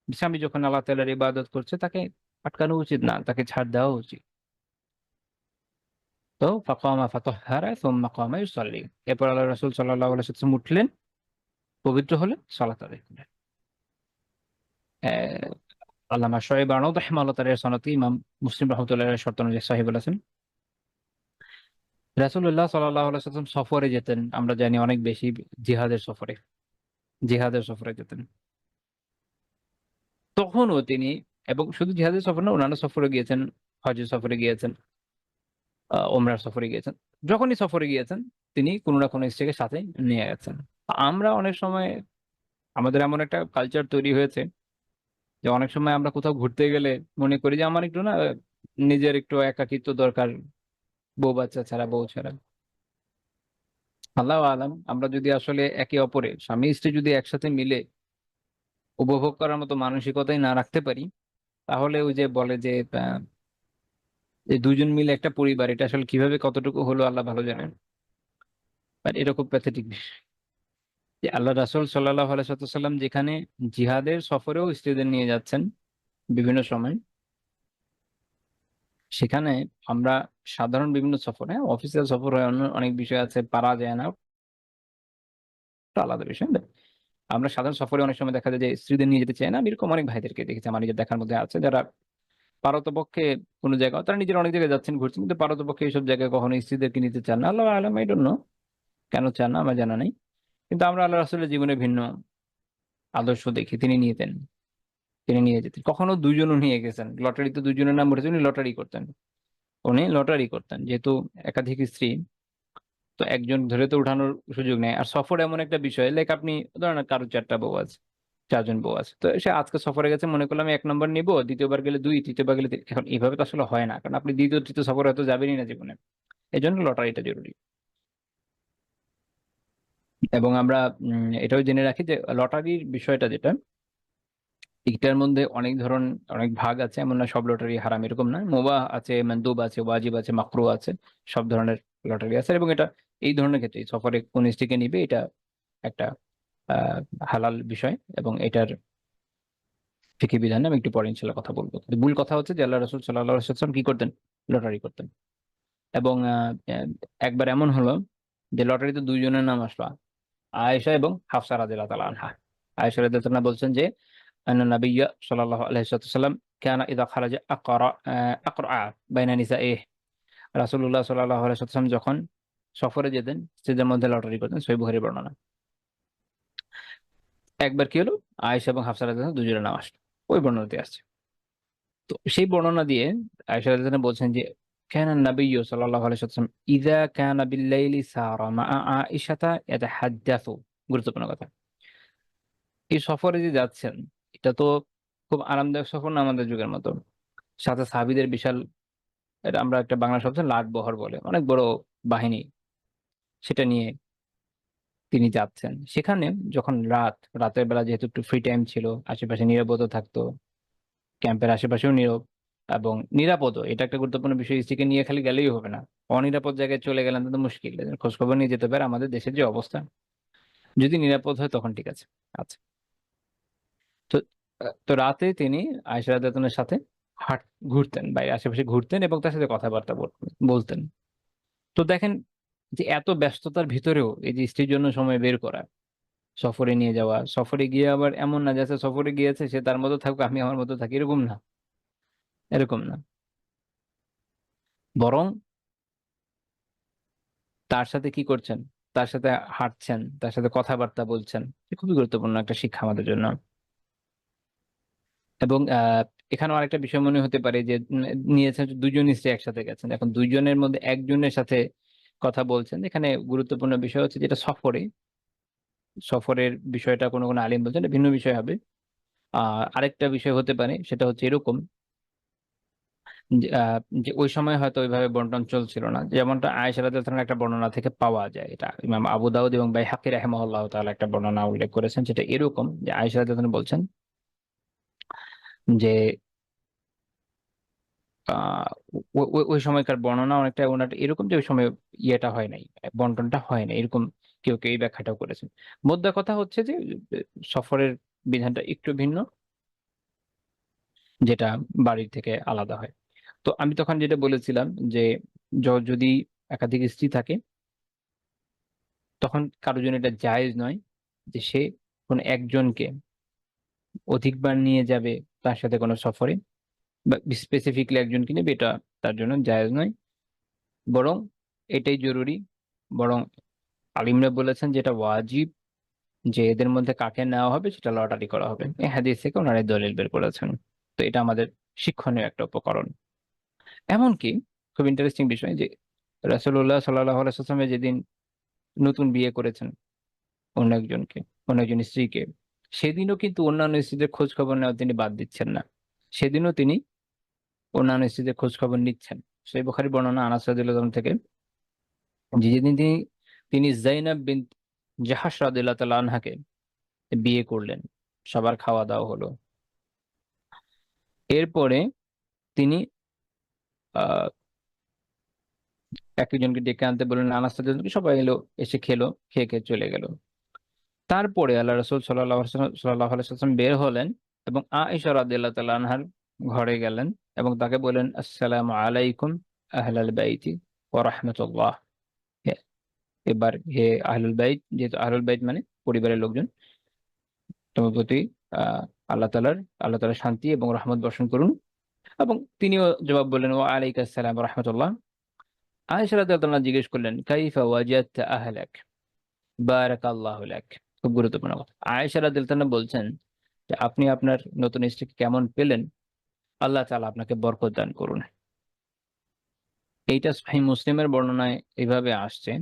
স্বামী যখন আল্লাহ তাআলার ইবাদত করছে তাকে আটকানো উচিত না, তাকে ছাড় দেওয়া উচিত। তো ফাকামা ফাতাহহারা সুম্মা কামা ইউসাল্লি, এরপর আল্লাহ রাসূল সাল্লাল্লাহু আলাইহি ওয়াসাল্লাম উঠলেন, পবিত্র হলেন, সালাত আদায় করলেন। আল্লামা শোয়েব আরনাউত রাহিমাহুল্লাহ তাআলা এর সনদকে ইমাম মুসলিম রাহমাতুল্লাহি আলাইহির শর্ত অনুযায়ী সহিহ বলেছেন। রাসূলুল্লাহ সাল্লাল্লাহু আলাইহি ওয়াসাল্লাম সফরে যেতেন, আমরা জানি অনেক বেশি, জিহাদের সফরে যেতেন। তখনও তিনি, এবং শুধু জিহাদের সফর না, অন্যান্য সফরে গিয়েছেন, হজের সফরে গিয়েছেন, ওমরার সফরে গিয়েছেন। যখনই সফরে গিয়েছেন তিনি কোনো না কোনো স্ত্রীকে সাথে নিয়ে গেছেন। আমরা অনেক সময় আমাদের এমন একটা কালচার তৈরি হয়েছে যে অনেক সময় আমরা কোথাও ঘুরতে গেলে মনে করি যে আমার একটু না নিজের একটু একাকিত্ব দরকার, বউ বাচ্চা ছাড়া, বউ ছাড়া। আল্লাহু আলাম, আমরা যদি আসলে একে অপরের স্বামী স্ত্রী যদি একসাথে মিলে উপভোগ করার মতো মানসিকতাই না রাখতে পারি, তাহলে ওই যে বলে যে এই দুজন মিলে একটা পরিবার, এটা আসলে কিভাবে কতটুকু হলো আল্লাহ ভালো জানেন। বাট এরকম প্যাথেটিক যে আল্লাহ রাসূল সাল্লাল্লাহু আলাইহি ওয়াসাল্লাম যেখানে জিহাদের সফরেও স্ত্রীদের নিয়ে যাচ্ছেন বিভিন্ন সময়, সেখানে আমরা সাধারণ বিভিন্ন সফরে, অফিসিয়াল সফর হয়, অন্য অনেক বিষয় আছে, পারা যায় না, ওটা আলাদা বিষয়। But আমরা সাধারণ সফরে অনেক সময় দেখা যায় যে স্ত্রীদের নিয়ে যেতে চায় না। আমি এরকম অনেক ভাইদেরকে দেখেছি, আমার নিজের দেখার মধ্যে আছে, যারা পারতপক্ষে কোনো জায়গা, তারা নিজেরা অনেক জায়গায় যাচ্ছেন, ঘুরছেন, কিন্তু পারতপক্ষে এইসব জায়গায় কখনো স্ত্রীদেরকে নিতে চান না। আল্লাহু আ'লাম, I don't know কেন চান না আমার জানা নেই। কিন্তু আমরা আল্লাহ রাসূলের জীবনে ভিন্ন আদর্শ দেখি, তিনি নিয়ে যেতেন। কখনো ২ জনও নিয়ে গেছেন। লটারিতে ২ জনের নাম উঠেছে, উনি লটারি করতেন। যেহেতু একাধিক স্ত্রী, তো একজন ধরে তো উঠানোর সুযোগ নেই। আর সফর এমন একটা বিষয়, লাইক আপনি ধরেন কারো ৪ টা বউ আছে, ৪ জন বউ আছে। তো সে আজকে সফরে গেছে, মনে করলাম ১ নম্বর নিবো, ২য় বার গেলে ২, ৩য় বার গেলে ৩। এখন এভাবে তো আসলে হয় না। কারণ আপনি ২য়, ৩য় সফরে হয়তো যাবেনই না জীবনে। এজন্য লটারিটা জরুরি। এবং আমরা এটাও জেনে রাখি যে লটারির বিষয়টা যেটা, এটার মধ্যে অনেক ভাগ আছে। এমন না সব লটারি হারাম, এরকম না। মুবাহ আছে, মানদুব আছে, ওয়াজিব আছে, মাকরুহ আছে, সব ধরনের লটারি আছে। এবং এটা এই ধরনের ক্ষেত্রে সফরে কোন স্ত্রীকে নিবে, এটা একটা আহ হালাল বিষয়, এবং এটার ফিকহি বিধানে আমি একটু পরে ইনশাল্লাহ কথা বলবো। কিন্তু মূল কথা হচ্ছে যে আল্লাহ রাসূল সাল্লাল্লাহু আলাইহি ওয়াসাল্লাম কি করতেন? লটারি করতেন। এবং আহ, একবার এমন হলো যে লটারিতে ২ জনের নাম আসলো, আয়েশা এবং হাফসা রাদিয়াল্লাহু তাআলা আনহা। আয়েশা রাদিয়াল্লাহু তাআলা বলছেন যে আন্না নাবিয়্যা সাল্লাল্লাহু আলাইহি ওয়াসাল্লাম কানা ইযা খারাজা আকরা বাইনা নিসাইহি, রাসূলুল্লাহ সাল্লাল্লাহু আলাইহি ওয়াসাল্লাম যখন সফরে যেতেন স্ত্রীদের মধ্যে লটারি করতেন। সহিহ বুখারীর বর্ণনা। একবার কি হলো, আয়েশা এবং হাফসা রাদিয়াল্লাহু তাআলা ২ জনের নাম আসলো, ওই বর্ণনাতে আসছে। তো সেই বর্ণনা দিয়ে আয়েশা রাদিয়াল্লাহু তাআলা বলছেন যে কানা নাবিয়্যু সাল্লাল্লাহু আলাইহি ওয়াসাল্লাম ইযা কানা বিল-লাইলি সারা মা'a আয়েশাতা ইয়াতাহাদ্দাসু। গুরুত্বপূর্ণ কথা। এই সফরে যে যাচ্ছেন, এটা তো খুব আরামদায়ক সফর না আমাদের যুগের মতো। সাথে সাহাবীদের বিশাল, এটা আমরা একটা বাংলা শব্দ লাট বহর বলে, অনেক বড় বাহিনী, সেটা নিয়ে তিনি যাচ্ছেন। সেখানে যখন রাতের বেলা যেহেতু একটু ফ্রি টাইম ছিল, আশেপাশে নীরবতা থাকতো, ক্যাম্পের আশেপাশেও নীরব এবং নিরাপদও। এটা একটা গুরুত্বপূর্ণ বিষয়, স্ত্রীকে নিয়ে খালি গেলেই হবে না। অনিরাপদ জায়গায় চলে গেলেন তো মুশকিল। এজন্য খোঁজ খবর নিয়ে যেতে পারে আমাদের দেশের যে অবস্থা। যদি নিরাপদ হয় তখন ঠিক আছে। আচ্ছা। তো তো রাতে তিনি আয়েশা রাদিয়াল্লাহু আনহার সাথে হাঁট ঘুরতেন, বাইরে আশেপাশে ঘুরতেন এবং তার সাথে কথাবার্তা বলতেন। তো দেখেন যে এত ব্যস্ততার ভিতরেও এই যে স্ত্রীর জন্য সময় বের করা, সফরে নিয়ে যাওয়া, সফরে গিয়ে আবার এমন না যাচ্ছে সফরে গিয়েছে সে তার মতো থাকুক আমি আমার মতো থাকি, এরকম না, এরকম না, বরং তার সাথে কি করছেন, তার সাথে হাঁটছেন, তার সাথে কথাবার্তা বলছেন। এটা খুবই গুরুত্বপূর্ণ একটা শিক্ষা আমাদের জন্য। এবং এখানেও আরেকটা বিষয় মনে হতে পারে যে নিয়েছেন দুজন স্ত্রী একসাথে গেছেন, এখন দুইজনের মধ্যে একজনের সাথে কথা বলছেন। এখানে গুরুত্বপূর্ণ বিষয় হচ্ছে যেটা সফরে, সফরের বিষয়টা কোনো কোনো আলিম বলছেন এটা ভিন্ন বিষয় হবে। আরেকটা বিষয় হতে পারে সেটা হচ্ছে এরকম যে ওই সময় হয়তো ওইভাবে বন্টন চলছিল না, যেমনটা আয়েশা রাদিয়াল্লাহু আনহার একটা বর্ণনা থেকে পাওয়া যায়। এটা ইমাম আবু দাউদ এবং বাইহাকী রাহিমাহুল্লাহ তাআলা একটা বর্ণনা উল্লেখ করেছেন, যেটা এরকম যে আয়েশা রাদিয়াল্লাহু আনহা বলছেন যে আহ ওই সময়কার বর্ণনা অনেকটা ওনার এরকম যে ওই সময় ইয়েটা হয় নাই, বন্টনটা হয় না, এরকম কেউ কেউ এই ব্যাখ্যাটাও করেছেন। মোদ্দা কথা হচ্ছে যে সফরের বিধানটা একটু ভিন্ন, যেটা বাড়ির থেকে আলাদা হয়। তো আমি তখন যেটা বলেছিলাম যে যদি একাধিক স্ত্রী থাকে তখন কারোর জন্য এটা জায়েজ নয় যে সে কোন একজনকে অধিকবার নিয়ে যাবে তার সাথে কোনো সফরে, বা স্পেসিফিকলি একজনকে নেবে, এটা তার জন্য জায়েজ নয়। বরং এটাই জরুরি, বরং আলিমরা বলেছেন যেটা ওয়াজিব, যে এদের মধ্যে কাকে নেওয়া হবে সেটা লটারি করা হবে। এই হাদিস থেকে ওনারা এই দলিল বের করেছেন। তো এটা আমাদের শিক্ষণীয় একটা উপকরণ। এমনকি খুব ইন্টারেস্টিং বিষয় যে রাসূলুল্লাহ সাল্লাল্লাহু আলাইহি ওয়াসাল্লাম যেদিন নতুন বিয়ে করেছেন অন্য একজনকে, অন্য একজন স্ত্রীকে, সেদিনও কিন্তু অন্যান্য স্ত্রীদের খোঁজ খবর নেওয়া তিনি বাদ দিচ্ছেন না। সেদিনও তিনি অন্যান্য স্ত্রীদের খোঁজ খবর নিচ্ছেন। সেই বুখারী বর্ণনা আনাস রাদিয়াল্লাহু আনহু থেকে, যে যেদিন তিনি তিনি যায়নাব বিনত জাহাশ রাদিয়াল্লাহু তাআলা আনহাকে বিয়ে করলেন, সবার খাওয়া দাওয়া হলো, এরপরে তিনি আহ একজনকে ডেকে আনতে বললেন, আনাস রাদিয়াল্লাহু আনহু, সবাই এলো, এসে খেলো, খেয়ে খেয়ে চলে গেল। তারপরে আল্লাহ রাসূল সাল্লাল্লাহু আলাইহি ওয়াসাল্লাম বের হলেন এবং আয়েশা রাদিয়াল্লাহু তাআলা আনহার ঘরে গেলেন এবং তাকে বললেন, আসসালামু আলাইকুম আহলাল বাইতি ওয়া রাহমাতুল্লাহ। এবার হে আহলুল বাইত, যেহেতু আহলুল বাইত মানে পরিবারের লোকজন, তোমার প্রতি আহ আল্লাহ তাআলার শান্তি এবং রহমত বর্ষণ করুন। এবং তিনিও জবাব বললেন, ওয়া আলাইকুম আসসালাম ওয়া রাহমাতুল্লাহ। আয়েশা রাদিয়াল্লাহু আনহা জিজ্ঞেস করলেন, কাইফা ওয়াজাদতা আহলাক বারাকাল্লাহু লাক। খুব গুরুত্বপূর্ণ কথা। আয়েশা রাদিয়াল্লাহু আনহা বলছেন যে আপনি আপনার নতুন স্ত্রীকে কেমন পেলেন, আল্লাহ তাআলা আপনাকে বরকত দান করুন। এইটা সহিহ মুসলিমের বর্ণনায় এইভাবে আসছে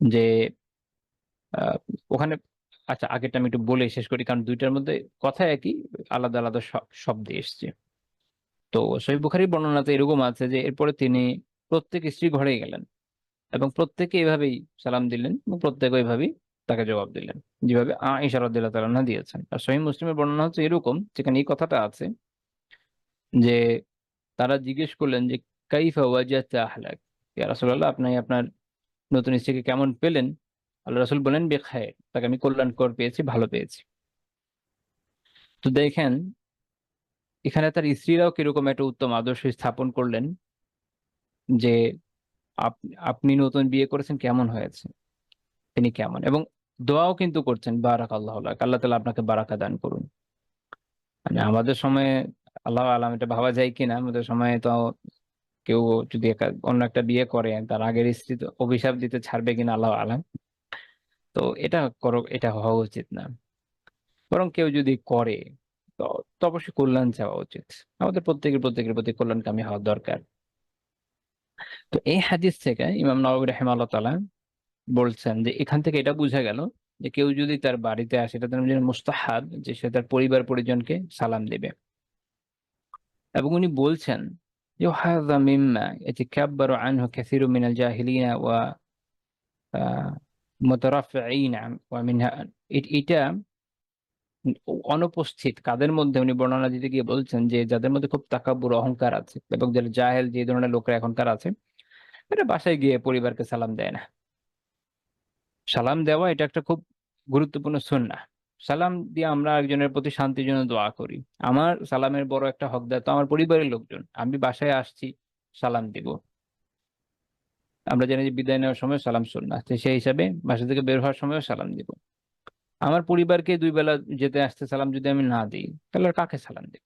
যে আহ, ওখানে, আচ্ছা আগেরটা আমি একটু বলে শেষ করি কারণ দুইটার মধ্যে কথা একই, আলাদা আলাদা শব্দে এসছে। তো সহিহ বুখারীর বর্ণনাতে এরকম আছে যে এরপরে তিনি প্রত্যেক স্ত্রী ঘরে গেলেন এবং প্রত্যেকে এভাবেই সালাম দিলেন এবং প্রত্যেকে ওইভাবেই তাকে জবাব দিলেন, যেভাবে আয়েশা রাদিয়াল্লাহু তাআলা আনহা দিয়েছেন। আর সহিহ মুসলিমের বর্ণনা হচ্ছে এরকম, যেখানে এই কথাটা আছে যে তারা জিজ্ঞেস করলেন যে কাইফা ওয়াজাদতা আহলাক, ইয়া রাসূলুল্লাহ আপনি আপনার নতুন স্ত্রীকে কেমন পেলেন? আল্লাহ রাসূল বলেন, বেখায়ের, তাকে আমি কল্যাণকর পেয়েছি, ভালো পেয়েছি। তো দেখেন এখানে তার স্ত্রীরাও কিরকম একটা উত্তম আদর্শ স্থাপন করলেন যে আপনি নতুন বিয়ে করেছেন, কেমন হয়েছে, তিনি কেমন, এবং দোয়াও কিন্তু করছেন, বারাকাল্লাহু লাক, আল্লাহ তাআলা আপনাকে বারাকা দান করুন। মানে আমাদের সময়ে আল্লাহ আলাম এটা ভাবা যায় কিনা, আমাদের সময়ে তো কেউ যদি অন্য একটা বিয়ে করে তার আগের স্ত্রী তো অভিশাপ দিতে ছাড়বে কিনা আল্লাহ আলাম। তো এটা করো, এটা হওয়া উচিত না। বরং কেউ যদি করে তো তো অবশ্যই কল্যাণ চাওয়া উচিত। আমাদের প্রত্যেকের প্রতি কল্যাণকামী হওয়া দরকার। তো এই হাদিস থেকে ইমাম নাওয়াবী রাহিমাহুল্লাহ তাআলা বলছেন যে এখান থেকে এটা বোঝা গেল যে কেউ যদি তার বাড়িতে আসে এটা তার জন্য মুস্তাহাব যে সে তার পরিবার পরিজনকে সালাম দেবে। এবং উনি বলছেন যে হাযা মিম্মা ইয়াতাকাব্বারু আনহু কাসীরুম মিনাল জাহিলিনা ওয়া মুতারাফফিঈনা ওয়া মিনহা, এটা অনুপস্থিত কাদের মধ্যে উনি বর্ণনা দিতে গিয়ে বলছেন যে যাদের মধ্যে খুব তাকাব্বুর, অহংকার আছে এবং যারা জাহেল, যে ধরনের লোকরা এখনকার আছে, এটা বাসায় গিয়ে পরিবারকে সালাম দেয় না। সালাম দেওয়া এটা একটা খুব গুরুত্বপূর্ণ সুন্নাহ। সালাম দিয়ে আমরা একজনের প্রতি শান্তির জন্য দোয়া করি। আমার সালামের বড় একটা হকদার তো আমার পরিবারের লোকজন, আমি বাসায় আসছি সালাম দিব। আমরা জানি যে বিদায় নেওয়ার সময় সালাম সুন্নাহ, তো সেই হিসাবে বাসা থেকে বের হওয়ার সময়ও সালাম দিব। আমার পরিবারকে 2 বেলা যেতে আসতে সালাম যদি আমি না দিই, তাহলে আর কাকে সালাম দিব?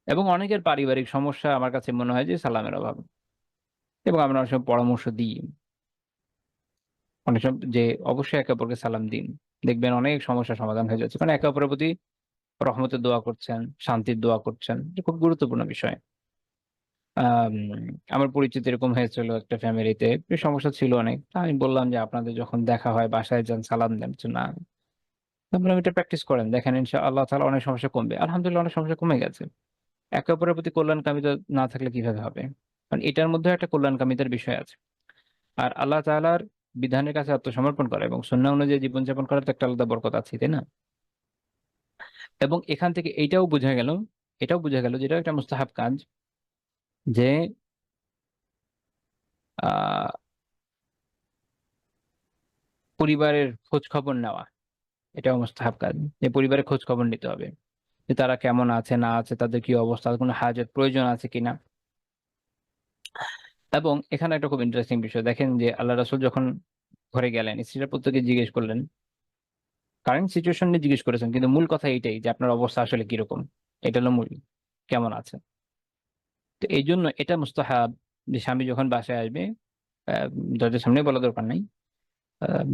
এবং অনেকের পারিবারিক সমস্যা আমার কাছে মনে হয় যে সালামের অভাব। এবং আমরা অনেক সময় পরামর্শ দিই অনেক সময় যে অবশ্যই একে অপরকে সালাম দিন, দেখবেন অনেক সমস্যার সমাধান হয়ে যাচ্ছে, কারণ একে অপরের প্রতি রহমতের দোয়া করছেন, শান্তির দোয়া করছেন, এটা খুব গুরুত্বপূর্ণ বিষয়। আম, আমার পরিচিত এরকম হয়েছিল একটা ফ্যামিলিতে, সমস্যা ছিল অনেক। তা আমি বললাম যে আপনাদের যখন দেখা হয় বাসায় যান সালাম দেন, তো না, তারপরে এটা প্র্যাকটিস করেন, দেখেন ইনশাআল্লাহ তাআলা অনেক সমস্যা কমবে। আলহামদুলিল্লাহ অনেক সমস্যা কমে গেছে। একে অপরের প্রতি কল্যাণকামিতা না থাকলে কিভাবে হবে? কারণ এটার মধ্যে একটা কল্যাণকামিতার বিষয় আছে। আর আল্লাহ তাআলার বিধানের কাছে আত্মসমর্পণ করা এবং সুন্নাহ অনুযায়ী জীবনযাপন করার তো একটা আলাদা বরকত আছে, তাই না? এবং এখান থেকে এটাও বোঝা গেল যেটা একটা মুস্তাহাব কাজ, যে আহ পরিবারের খোঁজ খবর নেওয়া, এটাও মুস্তাহাব কাজ। যে পরিবারের খোঁজ খবর নিতে হবে, যে তারা কেমন আছে না আছে, তাদের কি অবস্থা, তাদের কোনো হাজত প্রয়োজন আছে কিনা। এবং এখানে একটা খুব ইন্টারেস্টিং বিষয় দেখেন, যে আল্লাহ রাসূল যখন ঘরে গেলেন, স্ত্রীরা প্রত্যেকে জিজ্ঞেস করলেন, কারেন্ট সিচুয়েশন নিয়ে জিজ্ঞেস করেছেন, কিন্তু মূল কথা এইটাই যে আপনার অবস্থা আসলে কিরকম, এটা হলো মূল, কেমন আছে। তো এই জন্য এটা মুস্তাহাব যে স্বামী যখন বাসায় আসবে, আহ, দরজার সামনে বলা দরকার নাই,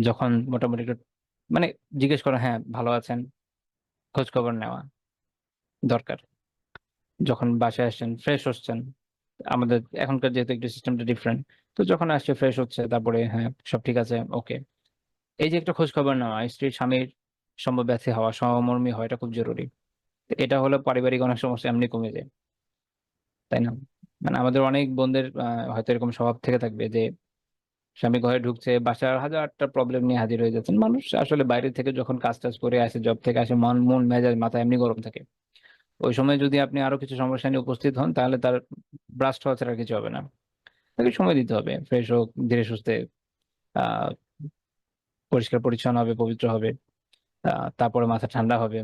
যখন মোটামুটি একটু মানে জিজ্ঞেস করা, হ্যাঁ ভালো আছেন, খোঁজ খবর নেওয়া দরকার। যখন বাসায় আসছেন, ফ্রেশ হচ্ছেন, আমাদের এখনকার যেহেতু একটু সিস্টেমটা ডিফারেন্ট, তো যখন আসছে ফ্রেশ হচ্ছে, তারপরে হ্যাঁ সব ঠিক আছে, ওকে, এই যে একটা খোঁজ খবর নেওয়া, স্ত্রীর স্বামীর সমব্যথী হওয়া, সহমর্মী হওয়া, এটা খুব জরুরি। তো এটা হলো পারিবারিক অনেক সমস্যা এমনি কমে যায়, তাই না? মানে আমাদের অনেক বোনদের হয়তো এরকম স্বভাব থেকে থাকবে যে স্বামী ঘরে ঢুকছে, বাসার হাজারটা প্রবলেম নিয়ে হাজির হয়ে যাচ্ছেন। মানুষ আসলে বাইরে থেকে যখন কাজ টাজ করে আসে, জব থেকে আসে, মন মন মেজাজ মাথা এমনি গরম থাকে। ওই সময় যদি আপনি আরো কিছু সমস্যা নিয়ে উপস্থিত হন, তাহলে তার ব্রাস্ট হওয়া ছাড়া আর কিছু হবে না। তাকে সময় দিতে হবে, ফ্রেশ হোক, ধীরে সুস্থে আহ পরিষ্কার পরিচ্ছন্ন হবে, পবিত্র হবে, তারপরে মাথা ঠান্ডা হবে।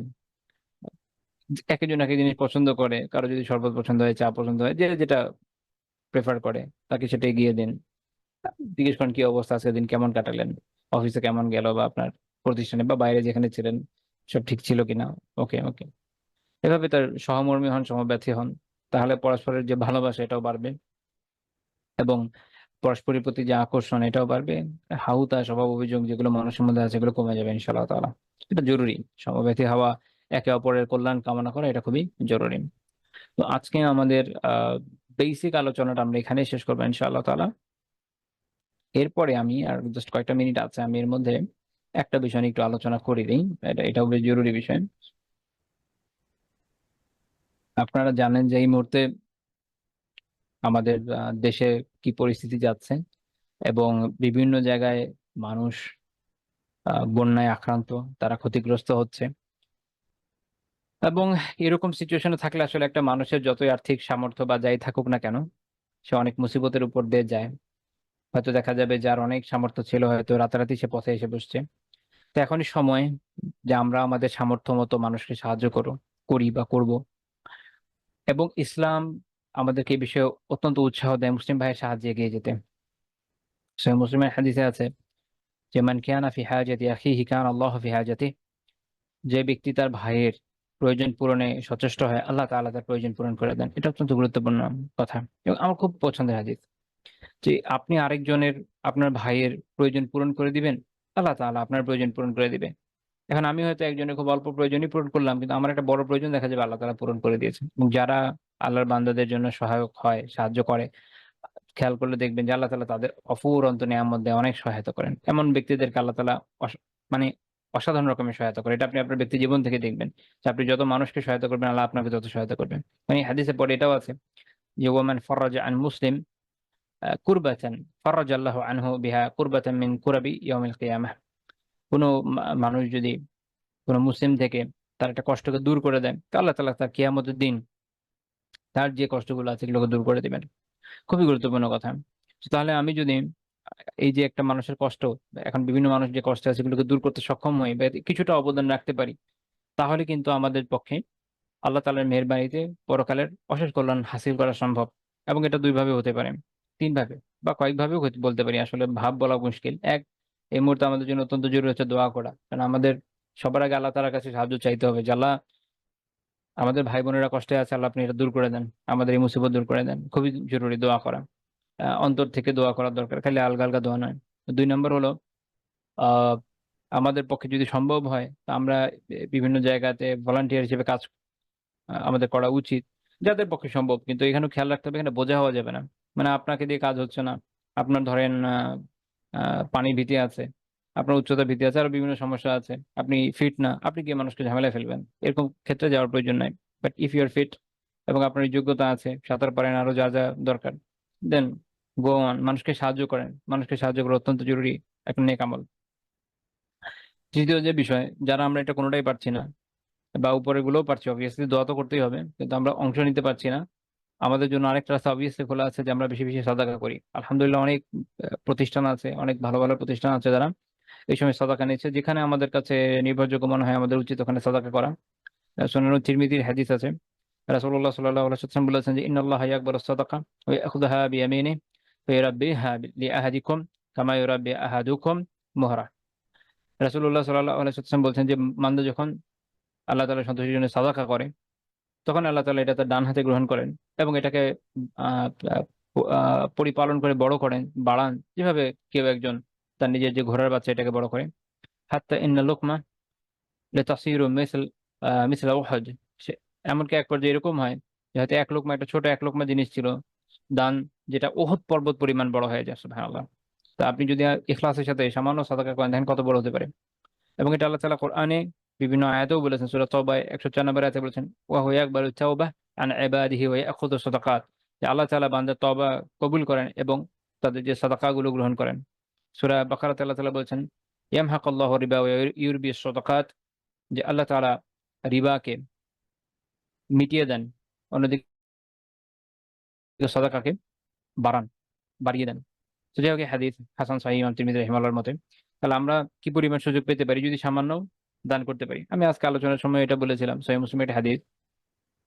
এক একজন এক এক জিনিস পছন্দ করে, কারো যদি শরবত পছন্দ হয়, চা পছন্দ হয়, যে যেটা প্রেফার করে তাকে সেটা এগিয়ে দিন। জিজ্ঞেস করেন কি অবস্থা, আজকের দিন কেমন কাটালেন, অফিসে কেমন গেল, বা আপনার প্রতিষ্ঠানে বা বাইরে যেখানে ছিলেন সব ঠিক ছিল কিনা। ওকে ওকে, এভাবে তার সহমর্মী হন, সমব্যথী হন, তাহলে পরস্পরের যে ভালোবাসা এটাও বাড়বে, এবং পরস্পরের প্রতি যে আকর্ষণ এটাও বাড়বে। হাউতা স্বভাব অভিযোগ যেগুলো মানুষের মধ্যে আছে, এগুলো কমে যাবে ইনশাআল্লাহ তাআলা। এটা জরুরি, সমব্যথী হওয়া, একে অপরের কল্যাণ কামনা করা, এটা খুবই জরুরি। তো আজকে আমাদের বেসিক আলোচনাটা আমরা এখানেই শেষ করবো ইনশাআল্লাহ তাআলা। এরপরে আমি আর জাস্ট কয়েকটা মিনিট আছে, আমি এর মধ্যে একটা বিষয় নিয়ে একটু আলোচনা করে দিই। এটাও বেশ জরুরি বিষয়। আপনারা জানেন যে এই মুহূর্তে আমাদের দেশে কি পরিস্থিতি যাচ্ছে, এবং বিভিন্ন জায়গায় মানুষ বন্যায় আক্রান্ত, তারা ক্ষতিগ্রস্ত হচ্ছে। এবং এরকম সিচুয়েশনে থাকলে আসলে একটা মানুষের যতই আর্থিক সামর্থ্য বা যাই থাকুক না কেন, সে অনেক মুসিবতের উপর দিয়ে যায়। হয়তো দেখা যাবে যার অনেক সামর্থ্য ছিল, হয়তো রাতারাতি সে পথে এসে বসছে। তো এখনই সময় যে আমরা আমাদের সামর্থ্য মতো মানুষকে সাহায্য করি বা করব। এবং ইসলাম আমাদেরকে এই বিষয়ে অত্যন্ত উৎসাহ দেয় মুসলিম ভাইয়ের সাহায্যে এগিয়ে যেতে। সহিহ মুসলিমের হাদিসে আছে যে মান কানা ফি হাজাতি আখিহি কানা আল্লাহু ফি হাজাতি, যে ব্যক্তি তার ভাইয়ের প্রয়োজন পূরণে সচেষ্ট হয়, আল্লাহ তাআলা তার প্রয়োজন পূরণ করে দেন। এটা অত্যন্ত গুরুত্বপূর্ণ কথা, এবং আমার খুব পছন্দের হাদিস, যে আপনি আরেকজনের, আপনার ভাইয়ের প্রয়োজন পূরণ করে দিবেন, আল্লাহ তাআলা আপনার প্রয়োজন পূরণ করে দিবে। এখন আমি হয়তো একজনের খুব অল্প প্রয়োজনই পূরণ করলাম, কিন্তু আমার একটা বড় প্রয়োজন দেখা যাবে আল্লাহ তাআলা পূরণ করে দিয়েছেন। এবং যারা আল্লাহর বান্দাদের জন্য সহায়ক হয়, সাহায্য করে, খেয়াল করলে দেখবেন যে আল্লাহ তাআলা তাদের অফুরন্ত নিয়ামত দেয়, অনেক সহায়তা করেন। এমন ব্যক্তিদেরকে আল্লাহ তাআলা মানে অসাধারণ রকমের সহায়তা করে। এটা আপনি আপনার ব্যক্তি জীবন থেকে দেখবেন, যে আপনি যত মানুষকে সহায়তা করবেন, আল্লাহ আপনাকে তত সহায়তা করবেন। মানে হাদিসে পরে এটাও আছে যে ওয়ামান ফারাজা আন মুসলিম কুরবাতান ফারাজা আল্লাহু আনহু বিহা কুরবাতান মিন কুরাবি ইয়াউমিল কিয়ামাহ। কোনো মানুষ যদি কোনো মুসলিম থেকে তার একটা কষ্টকে দূর করে দেয়, তো আল্লাহ তাআলা তার কিয়ামতের দিন তার যে কষ্টগুলো আছে এগুলোকে দূর করে দিবেন। খুবই গুরুত্বপূর্ণ কথা। তাহলে আমি যদি এই যে একটা মানুষের কষ্ট, এখন বিভিন্ন মানুষ যে কষ্ট আছে সেগুলোকে দূর করতে সক্ষম হই বা এতে কিছুটা অবদান রাখতে পারি, তাহলে কিন্তু আমাদের পক্ষে আল্লাহ তাআলার মেহেরবানিতে পরকালের অশেষ কল্যাণ হাসিল করা সম্ভব। এবং এটা দুইভাবে হতে পারে। তিন ভাবে বা কয়েকভাবেও বলতে পারি, আসলে ভাব বলা মুশকিল। এক, এই মুহূর্তে আমাদের জন্য অত্যন্ত জরুরি হচ্ছে দোয়া করা, কারণ আমাদের সবার আগে আল্লাহ তাআলার কাছে সাহায্য চাইতে হবে যে আল্লাহ, আমাদের ভাই বোনেরা কষ্টে আছে, আল্লাহ আপনি এটা দূর করে দেন, আমাদের এই মুসিবত দূর করে দেন। খুবই জরুরি দোয়া করা, অন্তর থেকে দোয়া করা দরকার, খালি আলগা আলগা দোয়া নয়। দুই নম্বর হলো আহ আমাদের পক্ষে যদি সম্ভব হয় তা আমরা বিভিন্ন জায়গাতে ভলান্টিয়ার হিসেবে কাজ আমাদের করা উচিত, যাদের পক্ষে সম্ভব। কিন্তু এখানে খেয়াল রাখতে হবে, এখানে বোঝা হওয়া যাবে না। মানে আপনাকে দিয়ে কাজ হচ্ছে না, আপনার ধরেন পানি ভীতি আছে, আপনার উচ্চতা ভীতি আছে, আরো বিভিন্ন সমস্যা আছে, আপনি ফিট না, আপনি কি মানুষকে ঝামেলায় ফেলবেন? এরকম ক্ষেত্রে যাওয়ার প্রয়োজন নাই। But if you are fit এবং আপনার এই যোগ্যতা আছে, সাঁতার পারেন, আরো যা যা দরকার, দেন গো অন, মানুষকে সাহায্য করেন। মানুষকে সাহায্য করা অত্যন্ত জরুরি, একটা নেক আমল। তৃতীয় যে বিষয়, যারা আমরা এটা কোনোটাই পারছি না বা উপরে গুলোও পারছি, অবভিয়াসলি দোয়া তো করতেই হবে, কিন্তু আমরা অংশ নিতে পারছি না, আমাদের জন্য আরেকটা রাস্তা অবভিয়াসলি খোলা আছে যে আমরা বেশি বেশি সাদাকা করি। আলহামদুলিল্লাহ, অনেক প্রতিষ্ঠান আছে, অনেক ভালো ভালো প্রতিষ্ঠান আছে যারা এই সময় সাদাকা নিচ্ছে। যেখানে আমাদের কাছে নির্ভরযোগ্য মনে হয় আমাদের উচিত ওখানে সাদাকা করা। সুনান তিরমিজির হাদিস আছে, রাসূলুল্লাহ সাল্লাল্লাহু আলাইহি ওয়াসাল্লাম বলেছেন যে ইন্নাল্লাহা ইয়াকবালু সাদাকা ওয়া ইয়াখুযুহা বিয়ামিনিহি ফায়ুরাব্বিহা লিআহাদিকুম কামা ইউরাব্বি আহাদুকুম মুহরা। রাসূলুল্লাহ সাল্লাল্লাহু আলাইহি ওয়াসাল্লাম বলছেন যে বান্দা যখন আল্লাহ তাআলার সন্তুষ্টির জন্য সাদাকা করে, তখন আল্লাহ তাআলা এটা তার ডান হাতে গ্রহণ করেন এবং এটাকে আহ, পরিপালন করে বড় করেন, বাড়ান, যেভাবে কেউ একজন তার নিজের যে ঘোড়ার বাচ্চা এটাকে বড় করে। হাত্তা ইন্না লুকমা লিতাসিরু মিসলা উহুদ। সে- এমনকি এক পর্যায়ে এরকম হয় যে হয়তো এক লোকমা, একটা ছোট এক লোকমা জিনিস ছিল দান, যেটা উহুদ পর্বত পরিমাণ বড় হয়ে যায়। সুবহানাল্লাহ। তা আপনি যদি ইখলাসের সাথে সামান্য সাদাকা করেন, দেখেন কত বড় হতে পারে। এবং এটা আল্লাহ তাআলা কোরআনে বিভিন্ন আয়াতেও বলেছেন, সূরা তাওবা 194 আয়াতে বলেছেন ওয়া হুয়া ইয়াকবালু তাওবা আন ইবাদিহি ওয়া ইয়াখুযু সাদাকাত, যে আল্লাহ তাআলা বান্দার তওবা কবুল করেন এবং তাদের যে সাদাকাগুলো গ্রহণ করেন। সূরা বাকারাতে আল্লাহ তাআলা বলেছেন ইয়ামহাকাল্লাহু রিবা ওয়া ইউরবি সাদাকাত, যে আল্লাহ তাআলা রিবাকে মিটিয়ে দেন, অন্যদিকে সাদাকাকে বাড়ান, বাড়িয়ে দেন। তো যাই হোক, এই হাদিস হাসান সহিহ ইমাম তিরমিজি রাহিমাহুল্লাহর মতে। তাহলে আমরা কি পরিমাণ সুযোগ পেতে পারি যদি সামান্য দান করতে পারি? আমি আজকে আলোচনার সময় এটা বলেছিলাম, সহিহ মুসলিমের একটা হাদিস,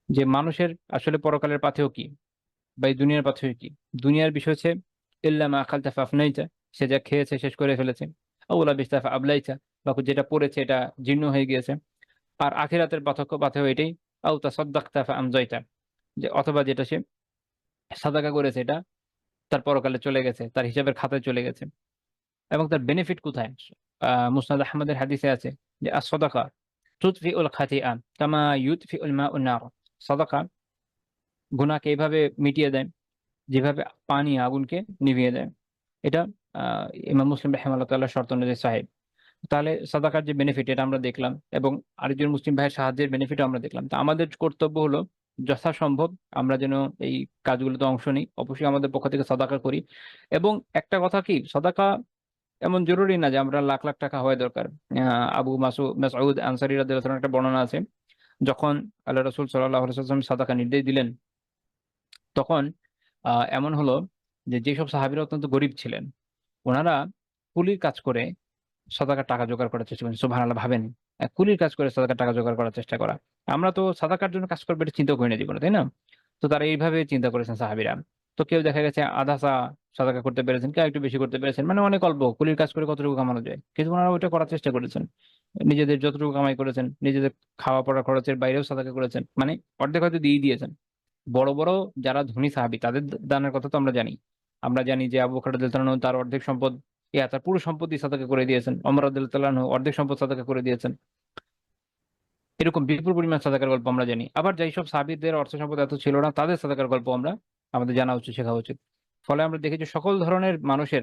যে মানুষের আসলে পরকালের পাথেয় কি বা এই দুনিয়ার পাথেয় কি। দুনিয়ার বিষয় হচ্ছে ইল্লা মা আকালতা ফাফনাইতা, সে যা খেয়েছে শেষ করে ফেলেছে, আউলা বিস্তাফা আবলাইতা, বা যেটা পড়েছে এটা জীর্ণ হয়ে গিয়েছে। আর আখিরাতের পার্থক্য পাথেয় এটাই, আউ তাসাদ্দাকতা ফা আমজাইতা, যে অথবা যেটা সে সাদাকা করেছে এটা তার পরকালে চলে গেছে, তার হিসাবের খাতায় চলে গেছে। এবং তার বেনিফিট কোথায়? মুসনাদ আহমদের হাদিসে আছে যে as-সাদাকা তুতফিউল খাতিআ কামা ইউতফিউল মাউন নার। সাদাকা গুনাহকে এইভাবে মিটিয়ে দেয় যেভাবে পানি আগুনকে নিভিয়ে দেয়। এটা ইমাম মুসলিম রাহিমাহুল্লাহ তাআলার শর্ত অনুযায়ী সাহিহ। তাহলে সাদাকার যে বেনিফিট এটা আমরা দেখলাম, এবং আরেকজন মুসলিম ভাইয়ের সাহায্যের বেনিফিটও আমরা দেখলাম। তো আমাদের কর্তব্য হলো যথাসম্ভব আমরা যেন এই কাজগুলোতে অংশ নিই, অবশ্যই আমাদের পক্ষ থেকে সাদাকা করি। এবং একটা কথা কি, সাদাকা এমন জরুরি না যে আমরা লাখ লাখ টাকা হওয়া দরকার। আবু মাসউদ আনসারী রাদিয়াল্লাহু তাআলার একটা বর্ণনা আছে, যখন আল্লাহ রাসূল সাল্লাল্লাহু আলাইহি ওয়াসাল্লাম সাদাকা নির্দেশ দিলেন, তখন এমন হলো যে যেসব সাহাবীরা অত্যন্ত গরিব ছিলেন, ওনারা কুলির কাজ করে সাদাকার টাকা জোগাড় করার চেষ্টা করেন। সুবহানাল্লাহ, ভাবেন কুলির কাজ করে সাদাকার টাকা জোগাড় করার চেষ্টা করা। আমরা তো সাদাকার জন্য কাজ করবো এটা চিন্তা করি না জীবনে, তাই না? তো তারা এইভাবে চিন্তা করেছেন সাহাবীরা। তো কেউ দেখা গেছে আধা সা সাদাকা করতে পেরেছেন, কেউ একটু বেশি করতে পেরেছেন, মানে অনেক অল্প, কুলির কাজ করে কতটুকু কামানো যায়, কিন্তু ওনারা ওইটা করার চেষ্টা করেছেন। নিজেদের যতটুকু কামাই করেছেন, নিজেদের খাওয়া পড়া খরচের বাইরেও সাদাকা করেছেন, মানে অর্ধেক হয়তো দিয়ে দিয়েছেন। বড় বড় যারা ধনী সাহাবী তাদের দানের কথা তো আমরা জানি। আমরা জানি যে আবু বকর রাদিয়াল্লাহু তাআলা তার অর্ধেক সম্পদ, তার পুরো সম্পত্তি সাদাকা করে দিয়েছেন। ওমর রাদিয়াল্লাহু তাআলা অর্ধেক সম্পদ সাদাকা করে দিয়েছেন। এরকম বিপুল পরিমাণ সাদাকার গল্প আমরা জানি। আবার যেই সব সাহাবীদের অর্থ সম্পদ এত ছিল না, তাদের সাদাকার গল্প আমাদের জানা উচিত, শেখা উচিত। ফলে আমরা দেখি যে সকল ধরনের মানুষের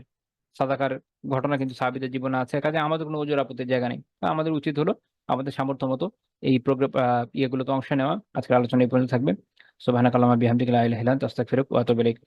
সাদাকার ঘটনা কিন্তু সাহাবীদের জীবনে আছে। কাজে আমাদের কোনো ওজোর আপত্তির জায়গা নেই। আমাদের উচিত হলো আমাদের সামর্থ্য মতো এই প্রোগ্রাম ইয়েগুলোতে অংশ নেওয়া। আজকের আলোচনা এই পর্যন্ত থাকবে। সুবহানাকাল্লাহুম্মা বিহামদিকা লা ইলাহা ইল্লা আনতা আস্তাগফিরুকা ওয়া আতুবু ইলাইক।